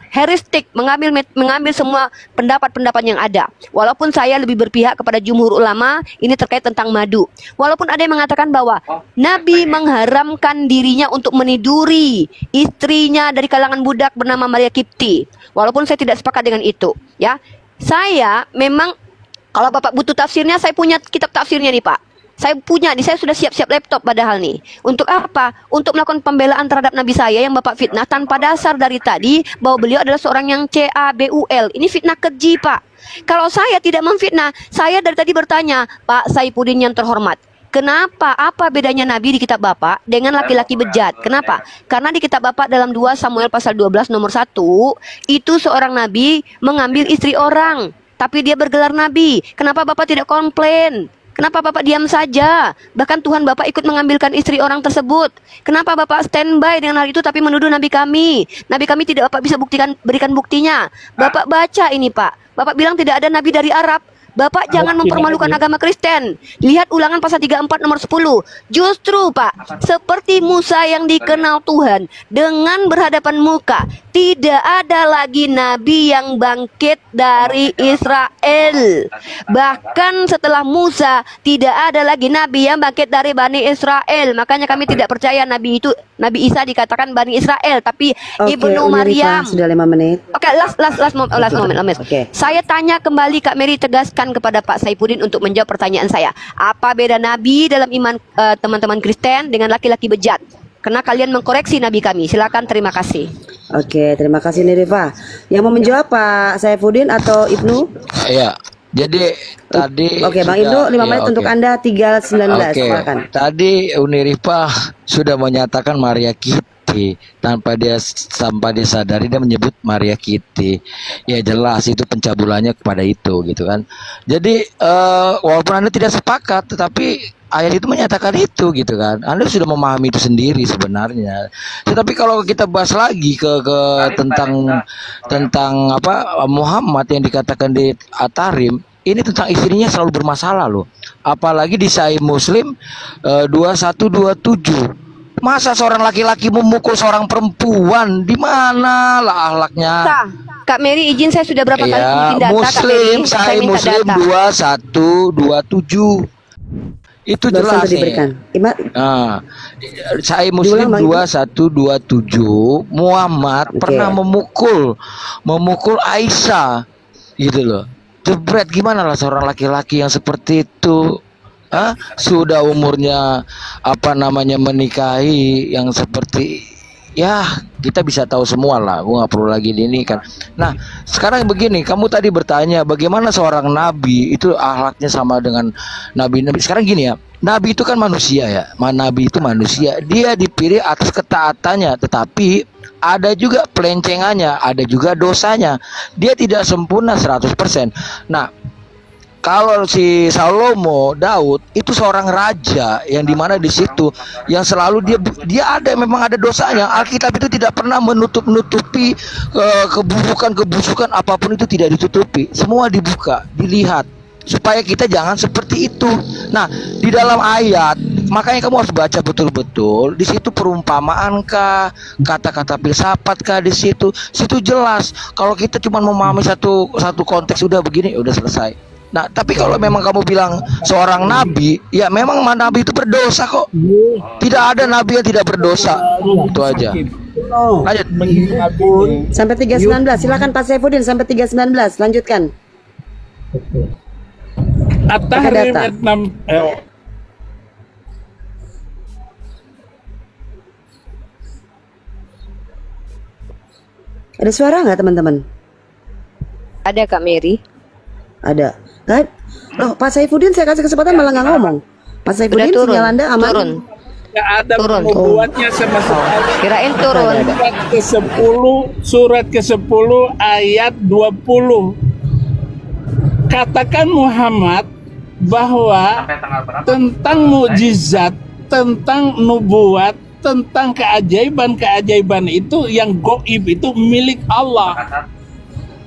heuristik, mengambil semua pendapat-pendapat yang ada. Walaupun saya lebih berpihak kepada jumhur ulama, ini terkait tentang madu. Walaupun ada yang mengatakan bahwa Nabi mengharamkan dirinya untuk meniduri istrinya dari kalangan budak bernama Maria Kipti. Walaupun saya tidak sepakat dengan itu, ya. Saya memang, kalau Bapak butuh tafsirnya, saya punya kitab tafsirnya nih Pak. Saya sudah siap-siap laptop padahal nih. Untuk apa? Untuk melakukan pembelaan terhadap Nabi saya yang Bapak fitnah tanpa dasar dari tadi bahwa beliau adalah seorang yang cabul. Ini fitnah keji Pak. Kalau saya tidak memfitnah, saya dari tadi bertanya, Pak Saipudin yang terhormat, kenapa? Apa bedanya Nabi di kitab Bapak dengan laki-laki bejat? Kenapa? Karena di kitab Bapak dalam 2 Samuel pasal 12 nomor 1, itu seorang Nabi mengambil istri orang, tapi dia bergelar Nabi. Kenapa Bapak tidak komplain? Kenapa Bapak diam saja? Bahkan Tuhan Bapak ikut mengambilkan istri orang tersebut. Kenapa Bapak standby dengan hal itu tapi menuduh Nabi kami? Nabi kami tidak Bapak bisa berikan buktinya. Bapak baca ini Pak. Bapak bilang tidak ada Nabi dari Arab. Bapak jangan mempermalukan agama Kristen. Lihat Ulangan pasal 34 nomor 10. Justru Pak, seperti Musa yang dikenal Tuhan dengan berhadapan muka, tidak ada lagi Nabi yang bangkit dari Israel. Bahkan setelah Musa, tidak ada lagi Nabi yang bangkit dari Bani Israel. Makanya kami tidak percaya Nabi Isa dikatakan Bani Israel, tapi Ibnu Maryam. Sudah 5 menit. Oke, last moment. Oke. Saya tanya kembali Kak Mary, tegaskan kepada Pak Saipudin untuk menjawab pertanyaan saya. Apa beda Nabi dalam iman teman-teman Kristen dengan laki-laki bejat? Karena kalian mengkoreksi Nabi kami. Silakan, terima kasih. Oke, terima kasih Nirifa. Yang mau menjawab Pak Saifuddin atau Ibnu? Ya, jadi tadi Oke, Bang Ibnu 5 menit untuk Anda 3.19. Oke, Silakan. tadi Unirifa sudah menyatakan Maria Kitty tanpa dia sadari dia menyebut Maria Kitty. Ya jelas itu pencabulannya kepada itu gitu kan. Jadi walaupun Anda tidak sepakat, tetapi ayat itu menyatakan itu gitu kan. Anda sudah memahami itu sendiri sebenarnya. Tetapi kalau kita bahas lagi ke tentang apa Muhammad yang dikatakan di At-Tahrim, ini tentang istrinya selalu bermasalah loh. Apalagi di Sahih Muslim 2127. Masa seorang laki-laki memukul seorang perempuan? Di mana lah akhlaknya? Kak Mary izin, saya sudah berapa kali bikin data, Muslim, Kak Mary. Sahih Muslim 2127. Itu Barusan jelas diberikan. nih. Sahih Muslim Diulang, Bang, 2127. Muhammad pernah memukul Aisyah gitu loh. Jebret, gimana lah seorang laki-laki yang seperti itu? Sudah umurnya menikahi yang seperti, ya kita bisa tahu semua lah, gue nggak perlu lagi ini kan. Nah sekarang begini, kamu tadi bertanya bagaimana seorang nabi itu akhlaknya sama dengan nabi-nabi. Sekarang gini ya, nabi itu kan manusia ya, nabi itu manusia, dia dipilih atas ketaatannya, tetapi ada juga pelencengannya, ada juga dosanya, dia tidak sempurna 100%. Nah kalau si Salomo Daud itu seorang raja yang dimana di situ yang selalu dia memang ada dosanya. Alkitab itu tidak pernah menutupi kebusukan apapun, itu tidak ditutupi, semua dibuka, dilihat supaya kita jangan seperti itu. Nah di dalam ayat makanya kamu harus baca betul-betul di situ, perumpamaan kah, kata-kata filsafat kah, di situ jelas. Kalau kita cuma memahami satu konteks udah begini udah selesai. Nah, tapi kalau memang kamu bilang seorang nabi, ya memang nabi itu berdosa kok. Tidak ada nabi yang tidak berdosa. Itu aja. Lanjut. Sampai 3.19. Silakan Pak Saifuddin sampai 3.19. Lanjutkan. At-Tahrim Data. 6. Ada suara nggak teman-teman? Ada Kak Mary. Ada. Kan? Loh, Pak Saifuddin saya kasih kesempatan malah nggak ngomong. Pak Saifuddin, Udah turun. sinyal Anda aman? Turun. Nggak ada Turun. nubuatnya sama sekali. Kirain turun. Surat ke-10 ayat 20. Katakan Muhammad bahwa tentang mukjizat, tentang nubuat, tentang keajaiban-keajaiban itu yang gaib itu milik Allah.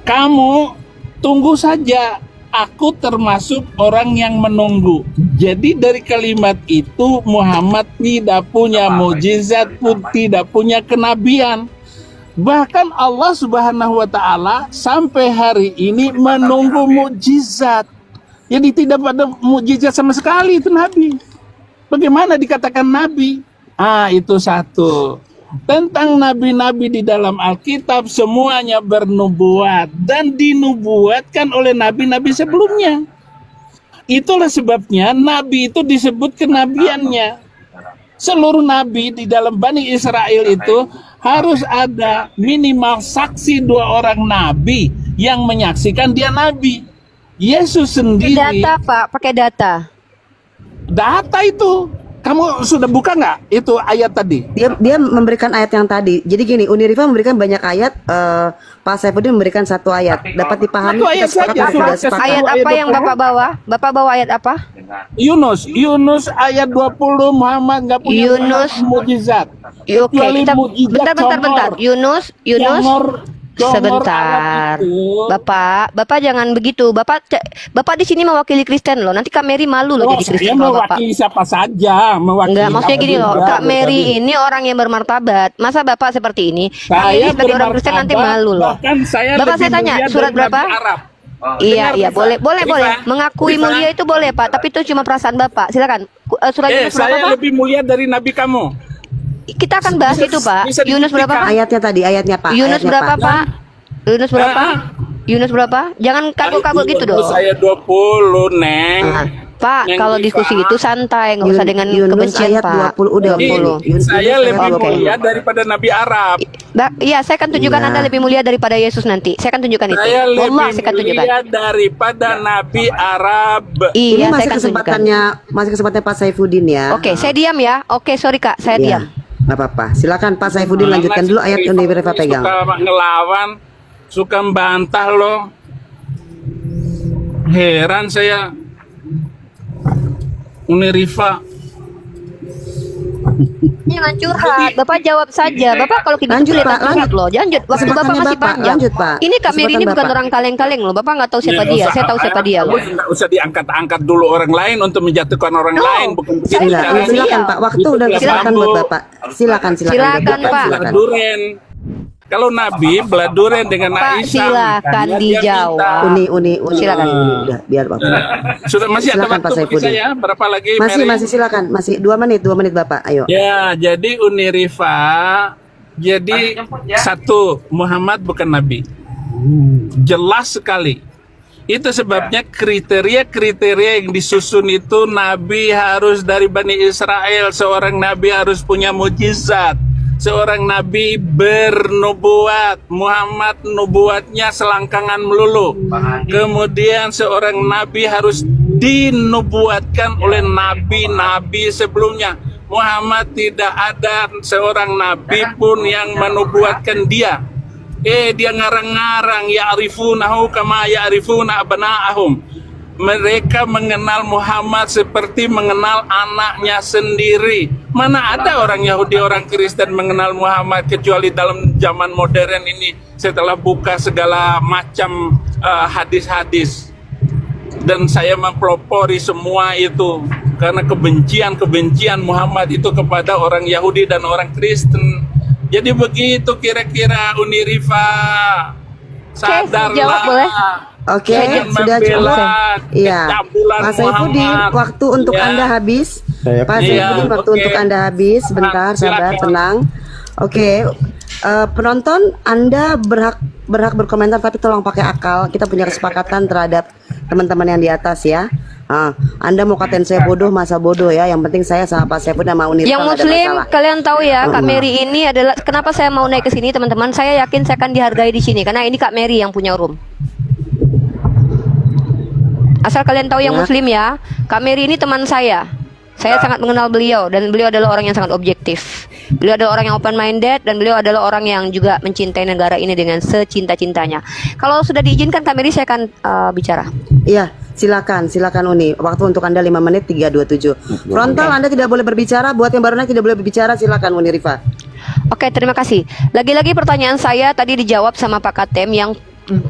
Kamu tunggu saja, aku termasuk orang yang menunggu. Jadi dari kalimat itu Muhammad tidak punya mukjizat pun tidak punya kenabian. Bahkan Allah Subhanahu wa taala sampai hari ini menunggu mukjizat. Jadi tidak ada mukjizat sama sekali itu nabi. Bagaimana dikatakan nabi? Itu satu. Tentang nabi-nabi di dalam Alkitab semuanya bernubuat dan dinubuatkan oleh nabi-nabi sebelumnya. Itulah sebabnya nabi itu disebut kenabiannya. Seluruh nabi di dalam Bani Israel itu harus ada minimal saksi 2 orang nabi yang menyaksikan dia nabi. Yesus sendiri. Data Pak, pakai data. Data itu. Kamu sudah buka nggak itu ayat tadi? Dia memberikan ayat yang tadi. Jadi gini, Unirifa memberikan banyak ayat, Pak Saifuddin memberikan 1 ayat. Dapat dipahami, Satu kita ayat sepakat saja, atau surat tidak sepakat? Ayat apa yang Bapak bawa? Bapak bawa ayat apa? Yunus ayat 20, Muhammad nggak punya Yunus. mukjizat. Oke, Kecuali kita mukjizat bentar. Congor. Yunus. Congor Sebentar, Arab itu. Bapak jangan begitu. Bapak di sini mewakili Kristen loh. Nanti Kak Mary malu loh jadi Saya Kristen kalau Bapak. mewakili siapa saja, mewakili. Enggak, maksudnya apa gini loh, juga. Kak Mary ini orang yang bermartabat. Masa Bapak seperti ini? Kak Mary sebagai orang Kristen nanti malu loh. Bahkan saya Bapak lebih saya tanya, mulia surat dari berapa? Nabi Arab. Iya, Dengar, boleh, Rifa. boleh. Mengakui Rifa. mulia itu boleh, Pak. Tapi itu cuma perasaan Bapak. Silakan. Surat Yunus berapa, Saya Pak? lebih mulia dari Nabi kamu. Kita akan bahas Bisa- itu, Pak. bisa Yunus berapa, Pak? Ayatnya tadi, ayatnya Pak. Yunus ayatnya, berapa, Pak. Pak? Yunus berapa? Ah. Yunus berapa? Jangan kagok-kagok gitu dong. Saya 20, Neng. Ah, Pak, Neng kalau Rifa. diskusi itu santai, nggak usah dengan Yunus kebencian, ayat Pak. 20 udah. Jadi, 20. saya lebih Oke. mulia daripada Nabi Arab. Iya, saya akan tunjukkan Iya. Anda lebih mulia daripada Yesus nanti. Saya akan tunjukkan itu. Saya lebih Wallah, saya akan tunjukkan. mulia daripada Nabi Arab. Ini Iya, saya masih akan tunjukkan. masih kesempatannya Pak Saifuddin ya. Oke, saya diam ya. Oke, sorry Kak, saya Iya. diam. Nggak apa-apa. Silakan Pak Saifuddin lanjutkan dulu ayat yang Uni Rifa pegang. Suka ngelawan, suka membantah loh. Heran saya. Uni Rifa. Jangan curhat, Bapak jawab saja. Bapak kalau kayak Lanjut, gitu Pak, kelihatan curhat lanjut. loh. Lanjut, waktu Bapak Kesempatannya masih Bapak, panjang. lanjut, Pak. Ini Kak Mary ini Kesempatan bukan Bapak. orang kaleng-kaleng loh. Bapak nggak tahu siapa Ya, dia. usah- Saya tahu siapa dia loh. Nggak usah diangkat-angkat dulu orang lain untuk menjatuhkan orang No, lain. Bukan begitu saya Silakan, caranya. silakan Pak. Waktu Itu udah kelas silakan buat bambu. Bapak. Silakan. Silakan, Pak. Silakan. Beladuren. Kalau Nabi beladuren dengan Pak, Aisyah. silakan makanya dia dijawab. minta. Uni. Silakan. Udah, biar Bapak. Sudah masih ada Silakan, Pak waktu bagi Saifuddin. saya. Berapa lagi? Masih Mary? silakan. Masih 2 menit Bapak. Ayo. Ya, jadi Uni Rifa. Jadi satu, Muhammad bukan Nabi. Jelas sekali. Itu sebabnya kriteria-kriteria yang disusun itu Nabi harus dari Bani Israel. Seorang Nabi harus punya mujizat. Seorang Nabi bernubuat. Muhammad nubuatnya selangkangan melulu. Kemudian seorang Nabi harus dinubuatkan oleh Nabi-Nabi sebelumnya. Muhammad tidak ada seorang Nabi pun yang menubuatkan dia. Dia ngarang-ngarang, ya'rifunahu kama ya'rifuna abna'ahum. Mereka mengenal Muhammad seperti mengenal anaknya sendiri. Mana ada orang Yahudi, orang Kristen mengenal Muhammad kecuali dalam zaman modern ini setelah buka segala macam hadis-hadis. Dan saya mempelopori semua itu karena kebencian Muhammad itu kepada orang Yahudi dan orang Kristen. Jadi begitu kira-kira Uni Rifa. Sadarlah. jawab boleh? Oke, Jangan sudah membela cukup. Iya. pencabulan Pak Saifuddin, Muhammad. waktu untuk Ya. Anda habis. Pak Iya, Saifuddin, waktu oke. untuk Anda habis. Sebentar, sabar, Silakan. tenang. Oke, penonton Anda berhak berkomentar, tapi tolong pakai akal. Kita punya kesepakatan terhadap teman-teman yang di atas ya. Anda mau katain saya bodoh, masa bodoh ya. Yang penting saya sama Pak Saifuddin sama Unir. Yang Muslim, kalian tahu ya, Kak Mary ini adalah kenapa saya mau naik ke sini, teman-teman. Saya yakin saya akan dihargai di sini karena ini Kak Mary yang punya room. Asal kalian tahu yang Ya. Muslim ya, Kak Mary ini teman saya. Saya sangat mengenal beliau dan beliau adalah orang yang sangat objektif. Beliau adalah orang yang open minded dan beliau adalah orang yang juga mencintai negara ini dengan secinta-cintanya. Kalau sudah diizinkan Kak Mary, saya akan bicara. Iya, silakan Uni. Waktu untuk Anda 5 menit 327. Frontal Anda tidak boleh berbicara, buat yang baru naik tidak boleh berbicara. Silakan Uni Rifa. Oke, terima kasih. Lagi-lagi pertanyaan saya tadi dijawab sama Pak Katem yang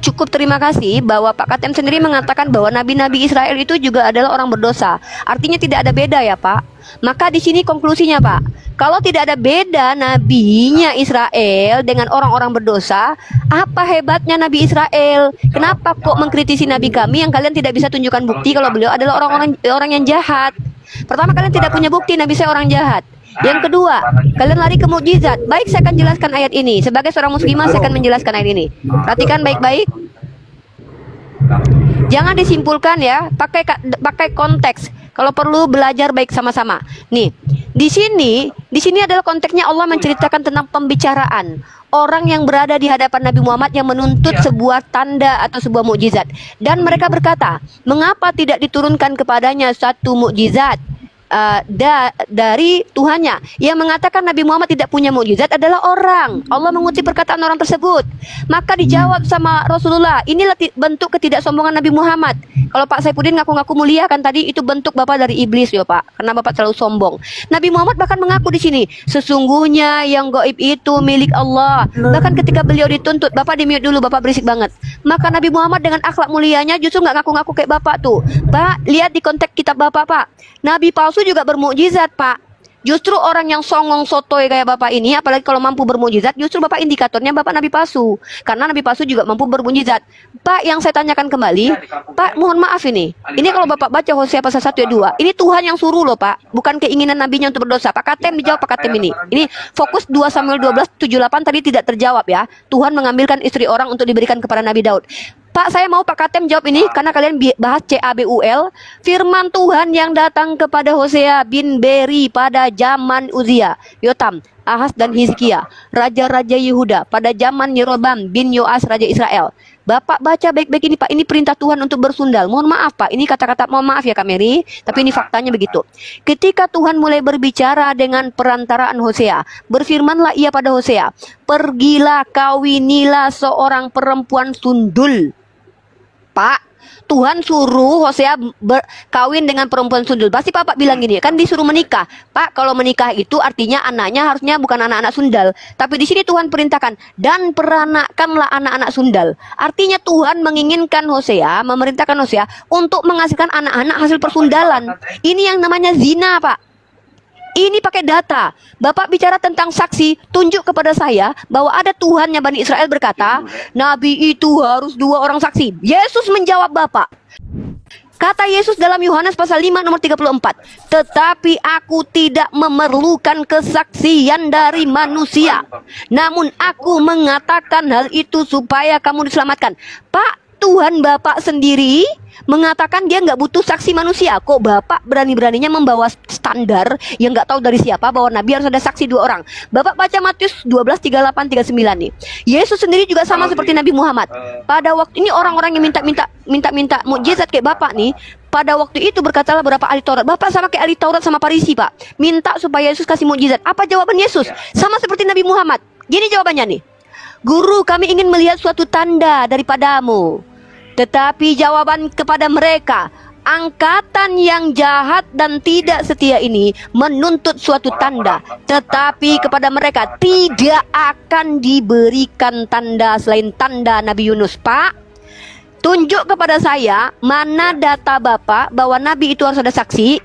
cukup terima kasih bahwa Pak Katem sendiri mengatakan bahwa nabi-nabi Israel itu juga adalah orang berdosa. Artinya tidak ada beda ya Pak. Maka di sini konklusinya Pak, kalau tidak ada beda nabinya Israel dengan orang-orang berdosa, apa hebatnya Nabi Israel? Kenapa kok mengkritisi nabi kami yang kalian tidak bisa tunjukkan bukti kalau beliau adalah orang yang jahat? Pertama, kalian tidak punya bukti nabi saya orang jahat. Yang kedua, kalian lari ke mukjizat. Baik, saya akan jelaskan ayat ini. Sebagai seorang muslimah, saya akan menjelaskan ayat ini. Perhatikan baik-baik. Jangan disimpulkan ya, pakai konteks. Kalau perlu belajar baik sama-sama. Nih, di sini adalah konteksnya Allah menceritakan tentang pembicaraan orang yang berada di hadapan Nabi Muhammad yang menuntut sebuah tanda atau sebuah mukjizat. Dan mereka berkata, mengapa tidak diturunkan kepadanya satu mukjizat dari Tuhannya? Yang mengatakan Nabi Muhammad tidak punya mukjizat adalah orang. Allah mengutip perkataan orang tersebut. Maka dijawab sama Rasulullah, inilah bentuk ketidaksombongan Nabi Muhammad. Kalau Pak Saifuddin ngaku-ngaku mulia kan tadi, itu bentuk Bapak dari iblis ya Pak, karena Bapak terlalu sombong. Nabi Muhammad bahkan mengaku di sini, sesungguhnya yang gaib itu milik Allah. Bahkan ketika beliau dituntut, Bapak di-mute dulu, Bapak berisik banget. Maka Nabi Muhammad dengan akhlak mulianya justru nggak ngaku-ngaku kayak Bapak tuh. Pak, lihat di konteks kitab Bapak Pak, Nabi palsu juga bermukjizat Pak. Justru orang yang songong sotoy kayak Bapak ini, apalagi kalau mampu bermukjizat, justru Bapak indikatornya Bapak Nabi palsu. Karena Nabi palsu juga mampu bermukjizat. Pak, yang saya tanyakan kembali, Pak, mohon maaf ini kalau Bapak baca Hosea pasal 1 ayat 2, ini Tuhan yang suruh loh Pak, bukan keinginan nabinya untuk berdosa. Pak Katem dijawab Pak Katem ini. Ini fokus 2 Samuel 12:78 tadi tidak terjawab ya. Tuhan mengambilkan istri orang untuk diberikan kepada Nabi Daud. Pak, saya mau Pak Katem jawab ini karena kalian bahas CABUL. Firman Tuhan yang datang kepada Hosea bin Beri pada zaman Uzia, Yotam, Ahaz dan Hizkia, raja-raja Yehuda, pada zaman Yeroboam bin Yoas raja Israel. Bapak baca baik-baik ini Pak, ini perintah Tuhan untuk bersundal. Mohon maaf Pak, ini kata-kata mohon maaf ya Kak Mary, tapi ini faktanya begitu. Ketika Tuhan mulai berbicara dengan perantaraan Hosea, berfirmanlah ia pada Hosea, pergilah kawinilah seorang perempuan sundul. Pak, Tuhan suruh Hosea kawin dengan perempuan sundul. Pasti Bapak bilang gini, kan disuruh menikah. Pak, kalau menikah itu artinya anaknya harusnya bukan anak-anak sundal. Tapi di sini Tuhan perintahkan, dan peranakkanlah anak-anak sundal. Artinya Tuhan menginginkan Hosea, memerintahkan Hosea untuk menghasilkan anak-anak hasil persundalan. Ini yang namanya zina, Pak. Ini pakai data. Bapak bicara tentang saksi, tunjuk kepada saya bahwa ada Tuhannya Bani Israel berkata, Nabi itu harus 2 orang saksi. Yesus menjawab Bapak. Kata Yesus dalam Yohanes pasal 5 nomor 34, tetapi aku tidak memerlukan kesaksian dari manusia, namun aku mengatakan hal itu supaya kamu diselamatkan. Pak, Tuhan Bapak sendiri mengatakan dia nggak butuh saksi manusia. Kok Bapak berani-beraninya membawa standar yang nggak tahu dari siapa bahwa Nabi harus ada saksi 2 orang. Bapak baca Matius 12, 38, 39 nih. Yesus sendiri juga sama seperti Nabi Muhammad. Pada waktu ini orang-orang yang minta mukjizat kayak Bapak nih, pada waktu itu berkatalah beberapa ahli Taurat. Bapak sama kayak ahli Taurat sama Farisi Pak, minta supaya Yesus kasih mukjizat. Apa jawaban Yesus? Sama seperti Nabi Muhammad. Gini jawabannya nih, Guru, kami ingin melihat suatu tanda daripadamu. Tetapi jawaban kepada mereka, angkatan yang jahat dan tidak setia ini menuntut suatu tanda, tetapi kepada mereka tidak akan diberikan tanda selain tanda Nabi Yunus. Pak, tunjuk kepada saya mana data Bapak bahwa Nabi itu harus ada saksi,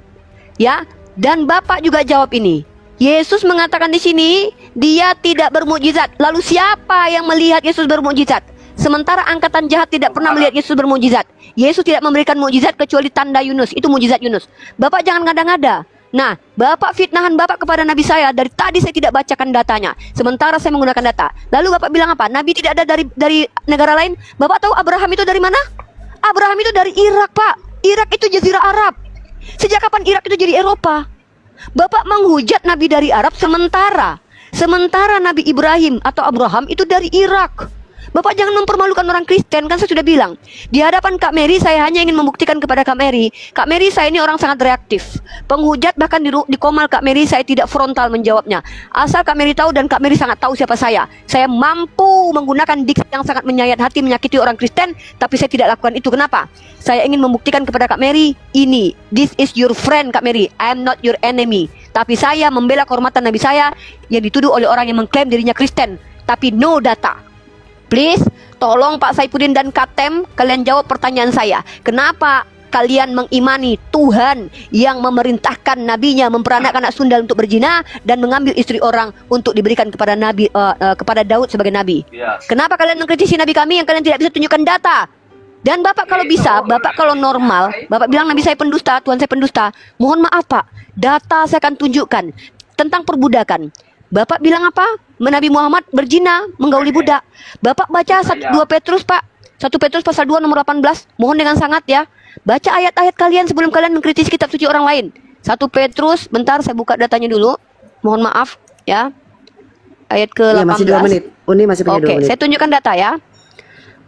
ya. Dan Bapak juga jawab ini. Yesus mengatakan di sini dia tidak bermukjizat. Lalu siapa yang melihat Yesus bermukjizat? Sementara angkatan jahat tidak pernah melihat Yesus bermukjizat. Yesus tidak memberikan mukjizat kecuali tanda Yunus. Itu mukjizat Yunus. Bapak jangan ngada-ngada. Nah, Bapak fitnahan Bapak kepada Nabi saya. Dari tadi saya tidak bacakan datanya, sementara saya menggunakan data. Lalu Bapak bilang apa? Nabi tidak ada dari negara lain. Bapak tahu Abraham itu dari mana? Abraham itu dari Irak, Pak. Irak itu jazirah Arab. Sejak kapan Irak itu jadi Eropa? Bapak menghujat Nabi dari Arab, sementara Nabi Ibrahim atau Abraham itu dari Irak. Bapak jangan mempermalukan orang Kristen, kan saya sudah bilang. Di hadapan Kak Mary saya hanya ingin membuktikan kepada Kak Mary saya ini orang sangat reaktif. Penghujat bahkan di komal Kak Mary saya tidak frontal menjawabnya. Asal Kak Mary tahu dan Kak Mary sangat tahu siapa saya. Saya mampu menggunakan diksi yang sangat menyayat hati, menyakiti orang Kristen, tapi saya tidak lakukan itu. Kenapa? Saya ingin membuktikan kepada Kak Mary, this is your friend Kak Mary, I am not your enemy. Tapi saya membela kehormatan Nabi saya yang dituduh oleh orang yang mengklaim dirinya Kristen, tapi no data. Please, tolong Pak Saifuddin dan Katem, kalian jawab pertanyaan saya. Kenapa kalian mengimani Tuhan yang memerintahkan nabinya memperanakkan anak sundal untuk berzina dan mengambil istri orang untuk diberikan kepada Nabi kepada Daud sebagai nabi? Kenapa kalian mengkritisi nabi kami yang kalian tidak bisa tunjukkan data? Dan Bapak kalau bisa, Bapak kalau normal, Bapak bilang nabi saya pendusta, Tuhan saya pendusta. Mohon maaf Pak, data saya akan tunjukkan tentang perbudakan. Bapak bilang apa? Nabi Muhammad berzina, menggauli budak. Bapak baca 2 Petrus Pak, 1 Petrus pasal 2 nomor 18. Mohon dengan sangat ya, baca ayat-ayat kalian sebelum kalian mengkritisi kitab suci orang lain. 1 Petrus, bentar saya buka datanya dulu. Mohon maaf ya. Ayat ke-18. Ya, masih 2 menit. Uni masih punya 2 menit. Oke, saya tunjukkan data ya.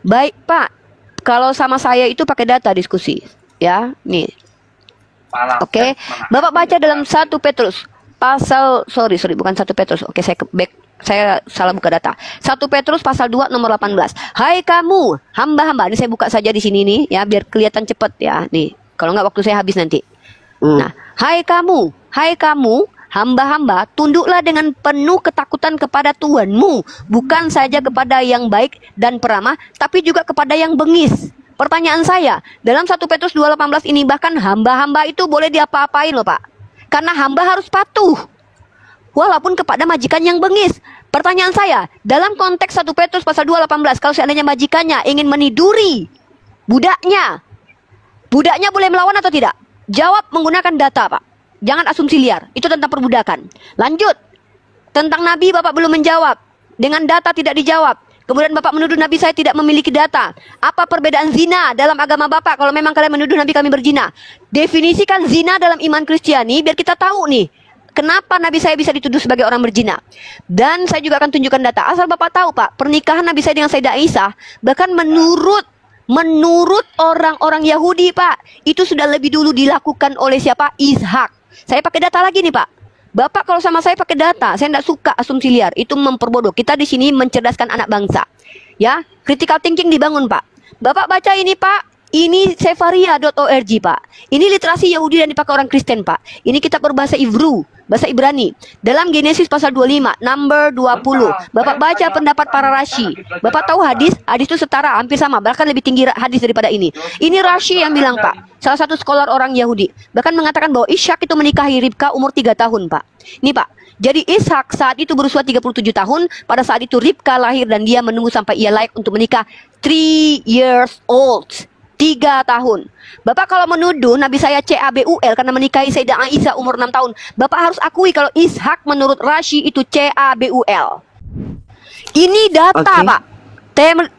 Baik Pak, kalau sama saya itu pakai data diskusi ya. Nih. Oke, Bapak baca dalam 1 Petrus pasal bukan 1 Petrus. Oke, saya salah buka data. 1 Petrus pasal 2 nomor 18. Hai kamu hamba-hamba, ini saya buka saja di sini nih ya biar kelihatan cepat ya. Nih, kalau nggak waktu saya habis nanti. Nah, hai kamu hamba-hamba, tunduklah dengan penuh ketakutan kepada Tuhanmu, bukan saja kepada yang baik dan peramah, tapi juga kepada yang bengis. Pertanyaan saya, dalam 1 Petrus 2:18 ini bahkan hamba-hamba itu boleh diapa-apain loh Pak. Karena hamba harus patuh walaupun kepada majikan yang bengis. Pertanyaan saya, dalam konteks 1 Petrus pasal 2:18, kalau seandainya majikannya ingin meniduri budaknya boleh melawan atau tidak? Jawab menggunakan data Pak. Jangan asumsi liar, itu tentang perbudakan. Lanjut, tentang Nabi Bapak belum menjawab. Dengan data tidak dijawab. Kemudian Bapak menuduh Nabi saya tidak memiliki data. Apa perbedaan zina dalam agama Bapak kalau memang kalian menuduh Nabi kami berzina? Definisikan zina dalam iman Kristiani biar kita tahu nih. Kenapa Nabi saya bisa dituduh sebagai orang berzina? Dan saya juga akan tunjukkan data. Asal Bapak tahu Pak, pernikahan Nabi saya dengan Sayyidah Aisyah, bahkan menurut orang-orang Yahudi Pak, itu sudah lebih dulu dilakukan oleh siapa? Ishak. Saya pakai data lagi nih Pak. Bapak kalau sama saya pakai data, saya tidak suka asumsi liar, itu memperbodoh. Kita di sini mencerdaskan anak bangsa. Ya, critical thinking dibangun Pak. Bapak baca ini Pak, ini sefaria.org Pak. Ini literasi Yahudi dan dipakai orang Kristen Pak. Ini kitab berbahasa Ibru, bahasa Ibrani. Dalam Genesis pasal 25, number 20. Bapak baca pendapat para Rashi. Bapak tahu hadis? Hadis itu setara, hampir sama, bahkan lebih tinggi hadis daripada ini. Ini Rashi yang bilang Pak. Salah satu scholar orang Yahudi. Bahkan mengatakan bahwa Ishak itu menikahi Ribka umur 3 tahun Pak. Nih Pak. Jadi Ishak saat itu berusia 37 tahun. Pada saat itu Ribka lahir dan dia menunggu sampai ia layak untuk menikah. 3 years old. 3 tahun. Bapak kalau menuduh Nabi saya CABUL karena menikahi Sayyidah Aisyah umur 6 tahun. Bapak harus akui kalau Ishak menurut Rashi itu CABUL. Ini data Pak.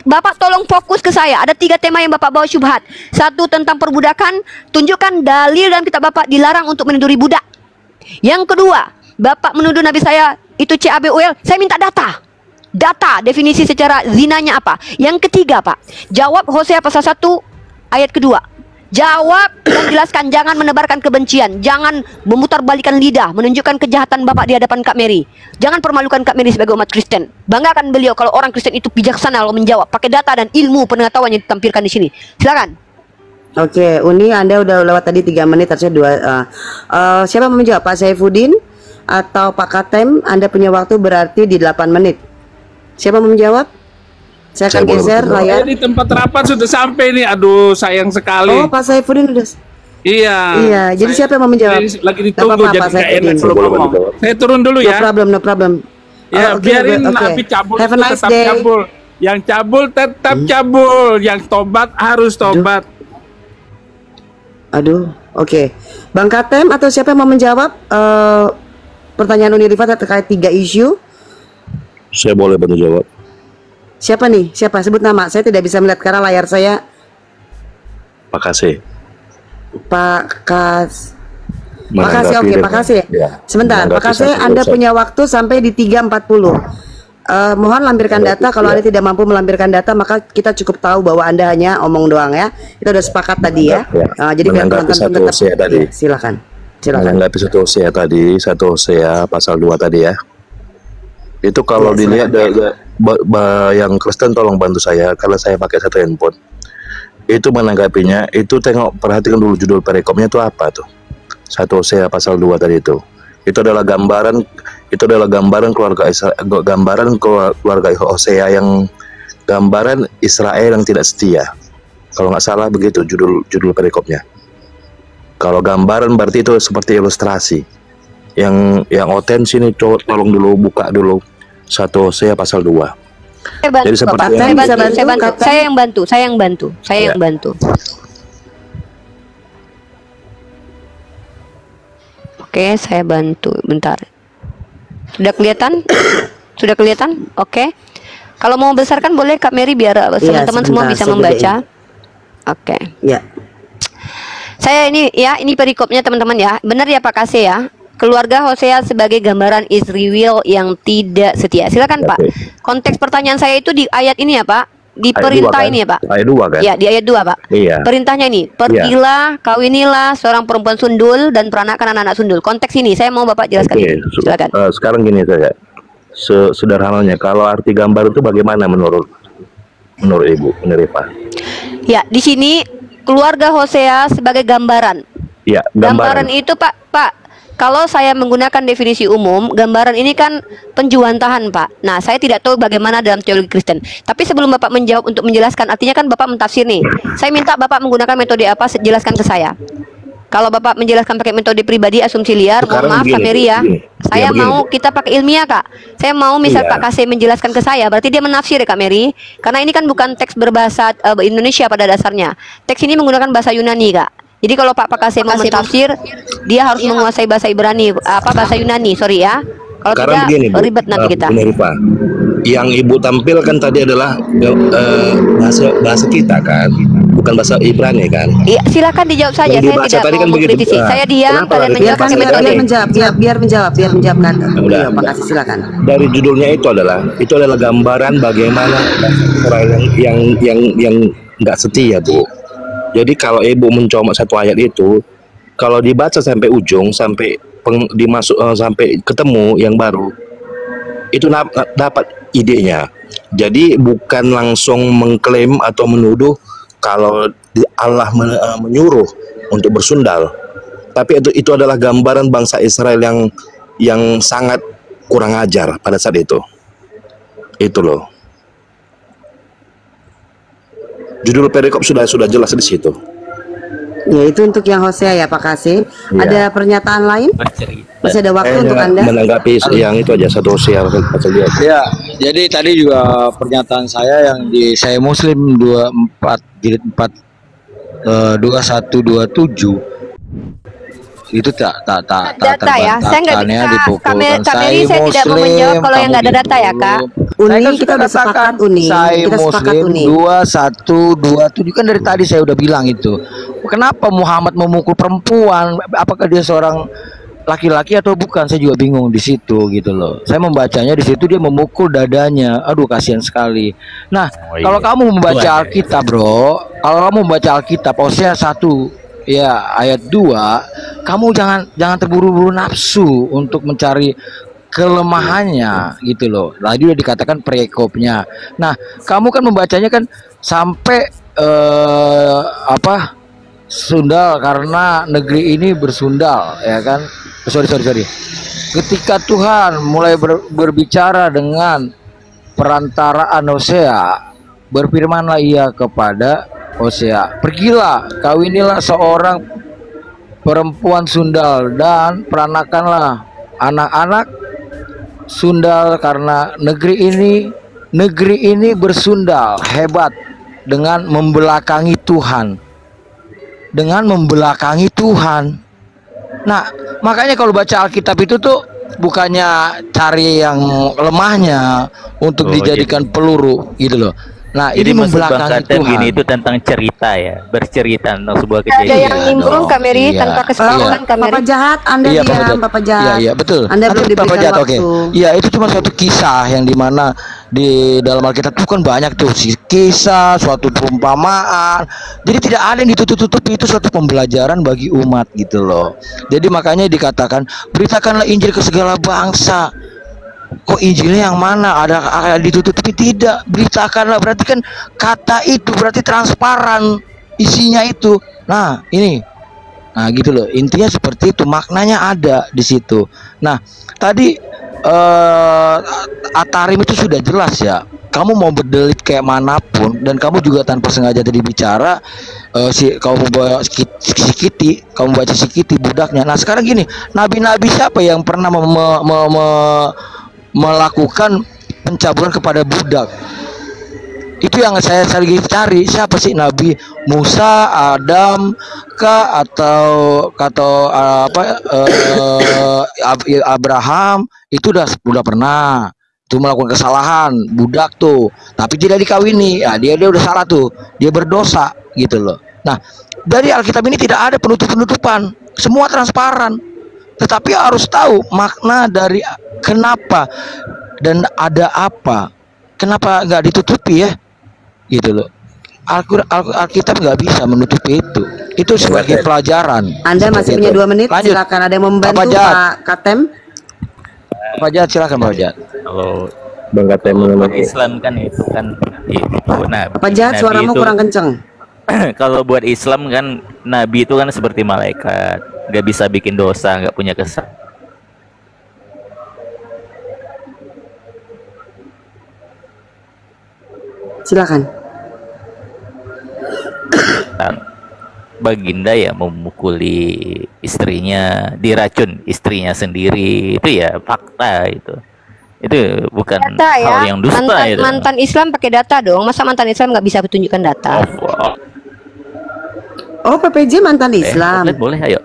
Bapak tolong fokus ke saya. Ada 3 tema yang Bapak bawa syubhat. 1 tentang perbudakan. Tunjukkan dalil dan kitab Bapak dilarang untuk meniduri budak. Yang kedua, Bapak menuduh Nabi saya itu CABUL. Saya minta data. Data, definisi secara zinanya apa. Yang ketiga Pak, jawab Hosea pasal 1 ayat kedua. Jawab dan jelaskan, jangan menebarkan kebencian, jangan memutarbalikkan lidah, menunjukkan kejahatan Bapak di hadapan Kak Mary. Jangan permalukan Kak Mary sebagai umat Kristen. Banggakan beliau kalau orang Kristen itu bijaksana kalau menjawab, pakai data dan ilmu pengetahuan yang ditampilkan di sini. Silakan. Oke, Uni, Anda udah lewat tadi 3 menit, harusnya 2. Siapa mau menjawab? Pak Saifuddin atau Pak Katem? Anda punya waktu berarti di 8 menit. Siapa mau menjawab? Saya akan geser layar. Di tempat rapat sudah sampai nih. Aduh, sayang sekali. Oh, Pak Saifuddin udah. Iya. Iya, jadi siapa yang mau menjawab? Lagi ditunggu jadi Pak nggak enak Saifuddin. kalau ngomong. Saya turun dulu ya. No problem. Ya, Oh, biarin oke. Nabi cabul Have a itu nice tetap day. cabul. Yang cabul tetap cabul. Yang tobat harus tobat. Aduh, oke. Bang Katem atau siapa yang mau menjawab pertanyaan Uni Rifat terkait 3 isu? Saya boleh bantu jawab. Siapa nih? Siapa? Sebut nama. Saya tidak bisa melihat karena layar saya. Pak Kasih. Pak Kasih, oke, Pak Kasih. Ya, Sebentar, Pak Kasih, Anda punya waktu sampai di 3.40. Mohon lampirkan data. Kalau Anda tidak mampu melampirkan data, maka kita cukup tahu bahwa Anda hanya omong doang ya. Kita udah sepakat tadi ya. Jadi biar menanggapi penonton satu Hosea tadi. Ya, silakan. Menanggapi satu Hosea tadi, satu Hosea pasal 2 tadi ya. Itu kalau Ya, dilihat yang Kristen tolong bantu saya karena saya pakai satu handphone. Itu menanggapinya, itu perhatikan dulu judul perikopnya itu apa tuh. Satu Hosea pasal 2 tadi itu. Itu adalah gambaran keluarga Israel, gambaran keluarga Hosea yang gambaran Israel yang tidak setia. Kalau nggak salah begitu judul perikopnya. Kalau gambaran berarti itu seperti ilustrasi. Yang otensi nih tolong dulu buka dulu satu Hosea pasal 2. Saya bantu, Jadi seperti Bapak. yang- Saya yang bantu. Oke, saya bantu. Bentar. Sudah kelihatan? Sudah kelihatan? Oke. Kalau mau besarkan boleh Kak Mary biar teman-teman semua sebentar, bisa saya membaca. Oke. Ya. Saya ini perikopnya teman-teman ya. Benar ya Pak Kasih ya. Keluarga Hosea sebagai gambaran Israel yang tidak setia. Silakan Pak. Konteks pertanyaan saya itu di ayat ini ya Pak. Di Ayat perintah 2 kan? ini ya Pak. Ayat 2 kan? Ya, di ayat 2 Pak. Iya. Perintahnya ini, pergilah, kawinilah seorang perempuan sundul dan peranakan anak-anak sundul. Konteks ini saya mau Bapak jelaskan. Oke, ini. Silakan. sekarang gini saja. Sederhananya, kalau arti gambar itu bagaimana menurut Ibu, menurut Rifa? Ya, di sini keluarga Hosea sebagai gambaran. Ya, Gambaran itu Pak, kalau saya menggunakan definisi umum, gambaran ini kan penjuantahan Pak. Nah, saya tidak tahu bagaimana dalam teologi Kristen. Tapi sebelum Bapak menjawab untuk menjelaskan, artinya kan Bapak mentafsir nih. Saya minta Bapak menggunakan metode apa, jelaskan ke saya. Kalau Bapak menjelaskan pakai metode pribadi, asumsi liar, mohon maaf Kak Mary ya. Saya mau kita pakai ilmiah Kak. Saya mau misal Pak Kasih menjelaskan ke saya, berarti dia menafsir ya Kak Mary. Karena ini kan bukan teks berbahasa Indonesia pada dasarnya. Teks ini menggunakan bahasa Yunani Kak. Jadi kalau Pak Kasih mau mentafsir, dia harus menguasai bahasa Ibrani, bahasa Yunani, sorry ya. Kalau Sekarang tidak begini, Bu. ribet nanti kita. Bu Rifa. yang ibu tampilkan tadi adalah bahasa kita kan, bukan bahasa Ibrani kan. Iya, silakan dijawab saja. Yang Saya dibaca tidak tadi mau kan begitu. mengkritisi. Saya diam, Kenapa kalian lari? menjawab Biarkan pakai biar metode. menjawab, biar menjawab kan. Udah. Beliau, makasih, silakan. Dari judulnya itu adalah gambaran bagaimana Israel yang nggak setia, Bu. Jadi kalau ibu mencomot satu ayat itu, kalau dibaca sampai ujung, sampai sampai ketemu yang baru, itu dapat idenya. Jadi bukan langsung mengklaim atau menuduh kalau Allah menyuruh untuk bersundal, tapi itu adalah gambaran bangsa Israel yang sangat kurang ajar pada saat itu loh. Judul perikop sudah jelas di situ. Ya, itu untuk yang Hosea ya, Pak Kasih. Iya. Ada pernyataan lain? Masih ada waktu untuk Anda? Menanggapi yang itu aja, satu Hosea pasal 2. Ya, jadi tadi juga pernyataan saya yang di saya Muslim 24 jilid 4 2127 itu tak Data ya, saya nggak bisa. Kameri saya tidak mau menjawab kalau yang nggak ada data ya, Kak. Uni, kita udah sepakat Uni. Saya Kita sepakat Muslim Uni. 2127 kan dari tadi saya udah bilang itu. Kenapa Muhammad memukul perempuan? Apakah dia seorang laki-laki atau bukan? Saya juga bingung di situ gitu loh. Saya membacanya di situ dia memukul dadanya. Aduh, kasihan sekali. Nah, kalau kamu membaca Alkitab, Bro, kalau kamu membaca Alkitab Hosea 1 ya ayat 2, kamu jangan terburu-buru nafsu untuk mencari kelemahannya gitu loh. Tadi udah dikatakan perikopnya. Nah, kamu kan membacanya kan sampai sundal karena negeri ini bersundal, ya kan? Sorry. Ketika Tuhan mulai berbicara dengan perantaraan Hosea, berfirmanlah ia kepada Hosea, pergilah, kawinilah seorang perempuan sundal dan peranakanlah anak-anak sundal karena negeri ini bersundal hebat dengan membelakangi Tuhan. Nah, makanya kalau baca Alkitab itu tuh bukannya cari yang lemahnya untuk dijadikan peluru gitu loh. Nah, jadi ini maksud Bang membelakangi Katem Tuhan. gini itu tentang cerita ya, bercerita tentang sebuah Ada kejadian. yang nimbrung Kameri tanpa kesepakatan Kameri. Bapak jahat, Anda Iya, diam, Bapak jahat. Iya, betul. Anda belum Bapak diberikan jahat, waktu. oke. Iya, itu cuma suatu kisah yang dimana di dalam Alkitab itu kan banyak tuh kisah, suatu perumpamaan. Jadi tidak ada yang ditutup-tutupi, itu suatu pembelajaran bagi umat gitu loh. Jadi makanya dikatakan beritakanlah Injil ke segala bangsa. Kok Injilnya yang mana? Ada ditutupi? Tidak, beritakanlah. Berarti kan kata itu berarti transparan isinya itu. Nah, ini. Nah, gitu loh. Intinya seperti itu, maknanya ada di situ. Nah, tadi Atarim itu sudah jelas ya. Kamu mau berdelit kayak manapun dan kamu juga tanpa sengaja tadi bicara kamu bawa sikiti, kamu baca sikiti budaknya. Nah, sekarang gini, nabi-nabi siapa yang pernah melakukan pencabulan kepada budak? Itu yang saya lagi cari, siapa sih? Nabi Musa, Adam kah, atau Abraham? Itu udah pernah itu melakukan kesalahan budak tuh, tapi tidak dikawini. Ya, dia udah salah tuh, dia berdosa gitu loh. Nah, dari Alkitab ini tidak ada penutup-penutupan, semua transparan. Tetapi harus tahu makna dari kenapa dan ada apa, kenapa nggak ditutupi ya, gitu loh. Alkitab nggak bisa menutupi itu sebagai pelajaran. Anda masih punya 2 menit. Lanjut. Silakan, ada yang mau membantu Pak Katem. Pak Jad, silakan Pak Jad. Kalau Bang Katem buat Islam kan itu kan itu. Nah, Pak Jad, suaramu kurang kenceng. kalau buat Islam kan Nabi itu kan seperti malaikat, nggak bisa bikin dosa, nggak punya kesalahan. Silakan. Baginda ya memukuli istrinya, diracun istrinya sendiri, itu ya fakta itu bukan Data ya. hal yang dusta itu. Mantan Islam pakai data dong. Masa mantan Islam nggak bisa tunjukkan data? Oh, PPJ mantan Islam. Boleh, ayo.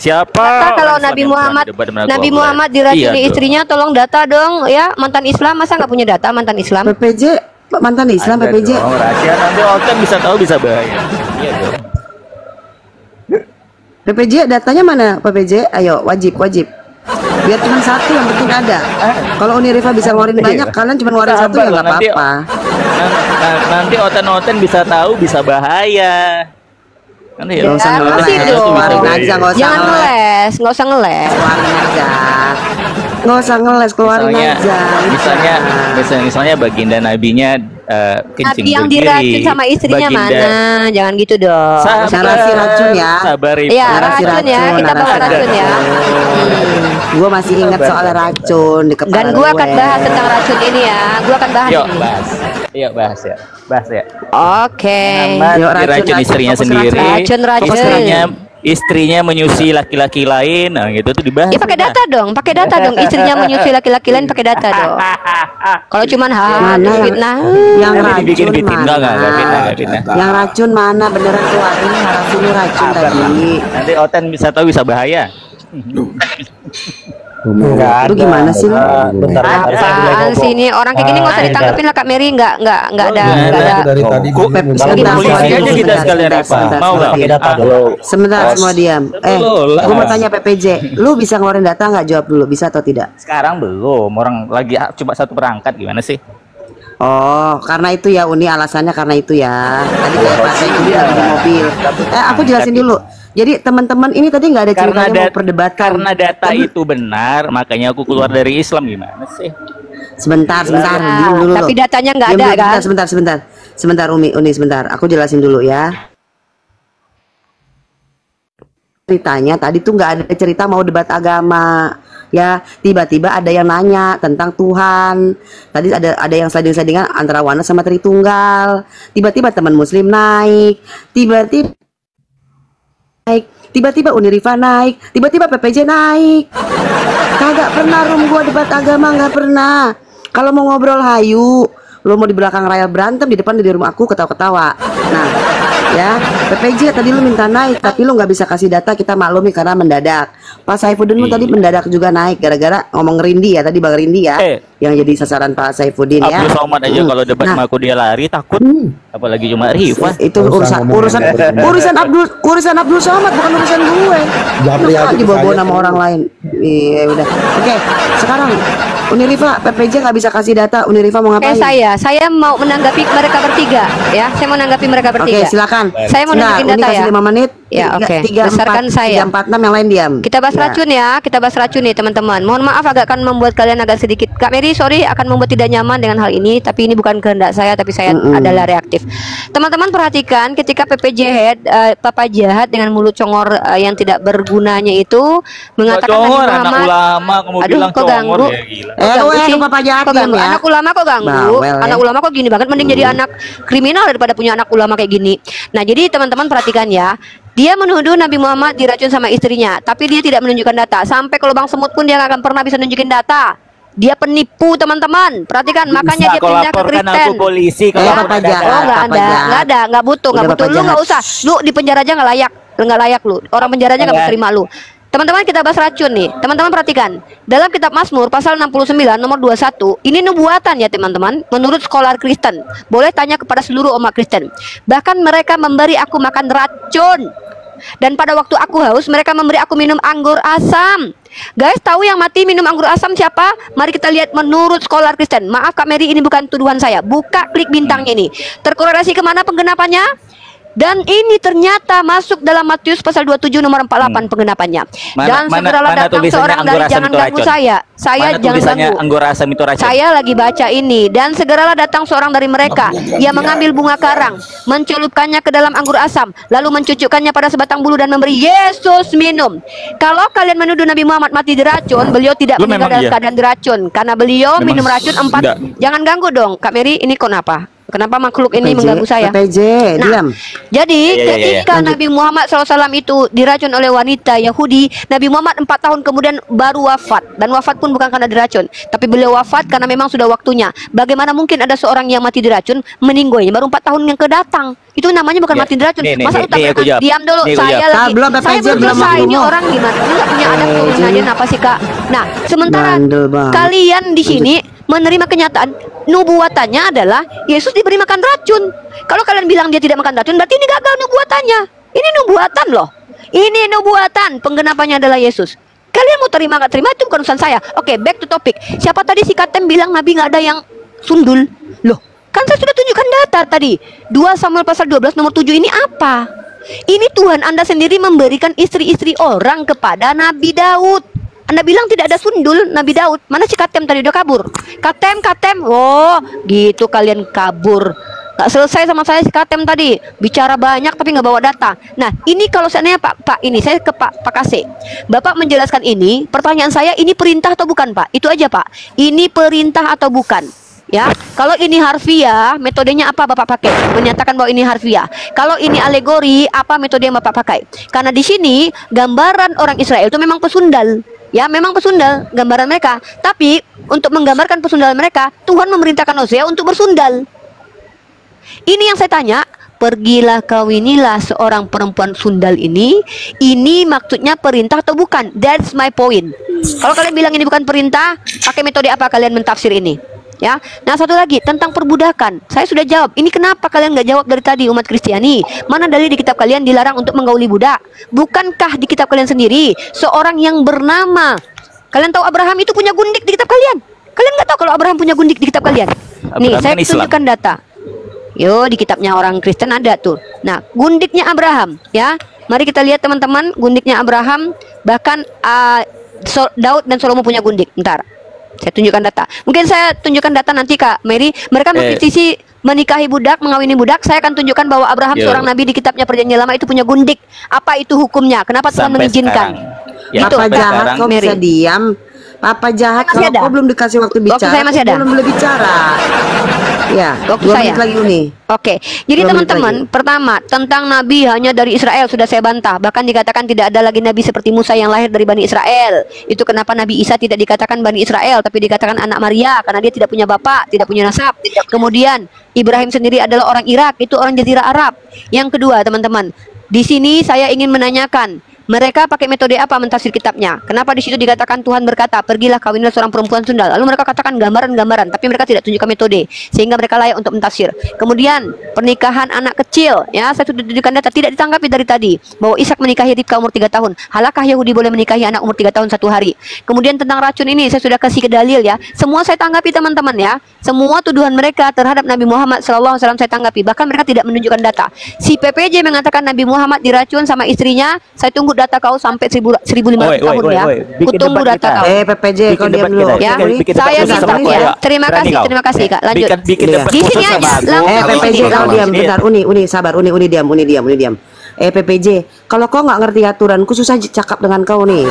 Siapa Data kalau orang Islam Nabi yang Muhammad berani debat dengan Nabi Allah? Muhammad diracuni Iya, istrinya, tolong data dong ya. Mantan Islam masa nggak punya data mantan Islam? PPJ mantan Islam Ada PPJ. dong, rahasia nanti Oten bisa tahu bisa bahaya. Iya dong. PPJ datanya mana PPJ? Ayo wajib. Biar cuma satu yang penting ada. Kalau Uniriva bisa ngeluarin banyak, kalian cuma ngeluarin satu ya Sabar nggak lah, nanti- apa-apa. Nanti Oten bisa tahu bisa bahaya. Nanti Nggak usah Ya, ngeles, pasti dong. keluarin aja, nggak usah Jangan ngeles, nggak usah ngeles. keluarin aja. Nggak usah ngeles, keluarin misalnya, aja. misalnya baginda nabinya kencing Nabi yang berdiri, diracun sama istrinya baginda- mana? Jangan gitu dong. Narasi racun ya. Sabar Iya, Narasi racun ya. Kita bawa narasi racun ya. Gue masih ingat soal racun di kepala Dan gua akan gue. bahas tentang racun ini ya. Gua akan bahas Yuk ini. bahas ya. Oke. Muhammad Yuk, diracun istrinya fokus sendiri. Racun. Istrinya menyusui laki-laki lain. Nah, gitu tuh dibahas. Ya pakai data dong, istrinya menyusui laki-laki lain pakai data dong. Kalau cuman Mana yang- fitnah. yang Nanti dibikin racun fitnah mana? enggak fitnah. Yang racun mana? Beneran keluarin narasi lu racun Sabar tadi. lah. Nanti Oten bisa tahu bisa bahaya. Lu gimana sih lu? Apaan sih ini orang kayak gini nggak usah ditanggepin lah Kak Mary, nggak ada. Dari tadi Sebentar, Polisi aja sebentar, kita sekalian sebentar, Reva. sebentar, Mau nggak? Sebentar semua diam. Gue mau tanya PPJ, lu bisa ngeluarin data nggak? Jawab dulu, bisa atau tidak? Sekarang belum, orang lagi cuma satu perangkat gimana sih? Oh, karena itu ya Uni, alasannya karena itu ya. Tadi kayak Pak Saifudin lagi di mobil. Aku jelasin dulu. Jadi teman-teman ini tadi nggak ada ceritanya mau perdebatkan. Karena data itu benar, makanya aku keluar dari Islam gimana sih? Sebentar, Nah, diam dulu. tapi datanya nggak Diam ada dulu, kan? Sebentar Umi, sebentar. Aku jelasin dulu ya. Ceritanya tadi tuh nggak ada cerita mau debat agama. Ya, tiba-tiba ada yang nanya tentang Tuhan. Tadi ada yang sliding-slidingan antara Wana sama Tritunggal. Tiba-tiba teman Muslim naik. Tiba-tiba Uniriva naik, tiba-tiba PPJ naik. Kagak pernah room gua debat agama, nggak pernah. Kalau mau ngobrol hayu, lo mau di belakang raya berantem, di depan di rumah aku ketawa-ketawa. Nah, ya PPJ tadi lu minta naik, tapi lu nggak bisa kasih data, kita maklumi karena mendadak. Pak Saifuddin lu tadi mendadak juga naik gara-gara ngomong Rindi ya, tadi Bang Rindi ya, yang jadi sasaran Pak Saifuddin ya. Abdul Somad aja kalau debat sama aku dia lari takut, apalagi cuma Rifa. Itu urusan Abdul Somad, bukan urusan gue. Japri aja dibawa saya. nama orang lain. Iya udah. Oke, sekarang Uniriva PPJ nggak bisa kasih data. Uniriva mau ngapain? Saya mau menanggapi mereka bertiga ya. Saya mau menanggapi mereka bertiga. Oke, silakan. Saya mau nunjukin Uni data kasih ya. 5 menit. Ya, oke. Besarkan saya. 3, 4, 6 yang lain diam. Kita bahas racun ya, kita bahas racun nih teman-teman. Mohon maaf agak akan membuat kalian agak sedikit. Kak Mary, sorry akan membuat tidak nyaman dengan hal ini, tapi ini bukan kehendak saya, tapi saya adalah reaktif. Teman-teman perhatikan ketika PPJ Head, Papa Jahat dengan mulut congor yang tidak bergunanya itu mengatakan Nabi Congor, anak Muhammad. ulama kamu Aduh, bilang kok ganggu? congor ya gila. Kok ganggu sih? Papa Jahat Kok ganggu? diam ya. Anak ulama kok ganggu? Bawel, ya. Anak ulama kok gini banget? Mending jadi anak kriminal daripada punya anak ulama kayak gini. Nah, jadi teman-teman perhatikan ya. Dia menuduh Nabi Muhammad diracun sama istrinya, tapi dia tidak menunjukkan data. Sampai ke lubang semut pun dia nggak akan pernah bisa nunjukin data. Dia penipu teman-teman. Perhatikan, makanya dia Kau pindah ke laporkan Kristen. aku polisi kalau Ya, aku Papa ada Jahat. Oh nggak Papa ada, Jahat. nggak butuh, Udah, nggak butuh. Papa Lu nggak Jahat. usah. Lu di penjara aja nggak layak lu. Orang penjara aja nggak mau terima lu. Teman-teman kita bahas racun nih. Teman-teman perhatikan. Dalam kitab Mazmur pasal 69 nomor 21, ini nubuatan ya teman-teman. Menurut skolar Kristen, boleh tanya kepada seluruh umat Kristen. Bahkan mereka memberi aku makan racun. Dan pada waktu aku haus, mereka memberi aku minum anggur asam. Guys, tahu yang mati minum anggur asam siapa? Mari kita lihat menurut skolar Kristen. Maaf Kak Mary, ini bukan tuduhan saya. Buka klik bintangnya ini. Terkorelasi kemana penggenapannya? Dan ini ternyata masuk dalam Matius pasal 27 nomor 48 penggenapannya. Dan segeralah datang seorang dari jangan ganggu saya. Saya jangan tulisannya ganggu. anggur asam itu racun? Saya lagi baca ini. Dan segeralah datang seorang dari mereka. Ia mengambil bunga karang, mencelupkannya ke dalam anggur asam, lalu mencucukkannya pada sebatang bulu dan memberi Yesus minum. Kalau kalian menuduh Nabi Muhammad mati diracun, beliau tidak meninggal dalam keadaan diracun, karena beliau minum racun 4. enggak. Jangan ganggu dong Kak Mary, ini kenapa? Kenapa makhluk ini PPJ, mengganggu saya? PPJ, Nah, diam. jadi ketika Lanjut. Nabi Muhammad SAW itu diracun oleh wanita Yahudi, Nabi Muhammad 4 tahun kemudian baru wafat. Dan wafat pun bukan karena diracun, tapi beliau wafat karena memang sudah waktunya. Bagaimana mungkin ada seorang yang mati diracun meninggoynya baru 4 tahun yang kedatang? Itu namanya bukan Ya, mati diracun. nih, Masa nih, utamakan? aku jawab. Diam dulu, Nih, aku saya jawab. lagi. Belum, Saya PPJ belum belum selesai. Ini ngomong. orang gimana? Ini nggak punya adab tuh PPJ. ngajarin apa sih Kak? Nah, sementara Bandel banget. kalian di sini menerima kenyataan nubuatannya adalah Yesus diberi makan racun. Kalau kalian bilang dia tidak makan racun, berarti ini gagal nubuatannya. Ini nubuatan loh. Ini nubuatan, penggenapannya adalah Yesus. Kalian mau terima nggak terima itu bukan urusan saya. Oke, back to topic. Siapa tadi si Katem bilang Nabi nggak ada yang sundul? Loh, kan saya sudah tunjukkan data tadi. 2 Samuel pasal 12 nomor 7 ini apa? Ini Tuhan Anda sendiri memberikan istri-istri orang kepada Nabi Daud. Anda bilang tidak ada sundul Nabi Daud. Mana si Katem tadi udah kabur? Katem. Oh, gitu kalian kabur. Gak selesai sama saya si Katem tadi. Bicara banyak tapi nggak bawa data. Nah, ini kalau seandainya Pak ini saya ke Pak Kase. Bapak menjelaskan ini. Pertanyaan saya, ini perintah atau bukan, Pak? Itu aja, Pak. Ini perintah atau bukan? Ya, kalau ini harfiah, metodenya apa Bapak pakai? Menyatakan bahwa ini harfiah. Kalau ini alegori, apa metode yang Bapak pakai? Karena di sini gambaran orang Israel itu memang pesundal. Ya, memang pesundal gambaran mereka. Tapi untuk menggambarkan pesundal mereka, Tuhan memerintahkan Hosea untuk bersundal. Ini yang saya tanya. Pergilah kawinilah seorang perempuan sundal ini. Ini maksudnya perintah atau bukan? That's my point. Kalau kalian bilang ini bukan perintah, pakai metode apa kalian mentafsir ini? Ya, nah satu lagi tentang perbudakan. Saya sudah jawab. Ini kenapa kalian nggak jawab dari tadi umat Kristiani? Mana dalil di kitab kalian dilarang untuk menggauli budak? Bukankah di kitab kalian sendiri seorang yang bernama, kalian tahu Abraham itu punya gundik di kitab kalian? Kalian nggak tahu kalau Abraham punya gundik di kitab kalian? Nih, Abraham saya kan Islam. tunjukkan data. Yo, di kitabnya orang Kristen ada tuh. Nah, gundiknya Abraham, ya. Mari kita lihat teman-teman, gundiknya Abraham. Bahkan Daud dan Salomo punya gundik. Bentar. Saya tunjukkan data. Mungkin saya tunjukkan data nanti Kak Mary. Mereka mengkritisi menikahi budak, mengawini budak. Saya akan tunjukkan bahwa Abraham seorang nabi di kitabnya Perjanjian Lama itu punya gundik. Apa itu hukumnya? Kenapa Tuhan Sampai mengizinkan? sekarang. Ya, Itu, Papa sampai jahat sekarang. kok bisa Mary. diam. Papa jahat Masih kalau ada? kau belum dikasih waktu Waktu bicara. saya masih kau ada. belum boleh bicara. Ya, Waktu 2 saya. menit lagi Uni. Oke, jadi 2 menit teman-teman, lagi. pertama tentang nabi hanya dari Israel sudah saya bantah. Bahkan dikatakan tidak ada lagi nabi seperti Musa yang lahir dari Bani Israel. Itu kenapa Nabi Isa tidak dikatakan Bani Israel, tapi dikatakan anak Maria karena dia tidak punya bapak, tidak punya nasab. Kemudian Ibrahim sendiri adalah orang Irak, itu orang Jazirah Arab. Yang kedua, teman-teman, di sini saya ingin menanyakan. Mereka pakai metode apa mentafsir kitabnya? Kenapa di situ dikatakan Tuhan berkata, pergilah kawinlah seorang perempuan sundal. Lalu mereka katakan gambaran-gambaran, tapi mereka tidak tunjukkan metode, sehingga mereka layak untuk mentafsir. Kemudian pernikahan anak kecil, ya saya sudah tunjukkan data tidak ditanggapi dari tadi bahwa Ishak menikahi Ribka umur 3 tahun. Halakah Yahudi boleh menikahi anak umur 3 tahun 1 hari? Kemudian tentang racun ini saya sudah kasih ke dalil ya. Semua saya tanggapi teman-teman ya. Semua tuduhan mereka terhadap Nabi Muhammad SAW saya tanggapi. Bahkan mereka tidak menunjukkan data. Si PPJ mengatakan Nabi Muhammad diracun sama istrinya. Saya tunggu data kau sampai 1500 tahun ya. Kutunggu data kau. PPJ kau Bikin diam debat dulu. kita. Ya, Bikin debat saya khusus minta sama aku, ya. ayo. Terima Berani kasih, kau. terima kasih Kak. Lanjut. Bikin debat Di khusus sini sama aja. aku. Langsung di PPJ sini. kau diam Iya. bentar. Uni sabar. Uni diam. PPJ, kalau kau nggak ngerti aturan, khusus aja cakap dengan kau nih.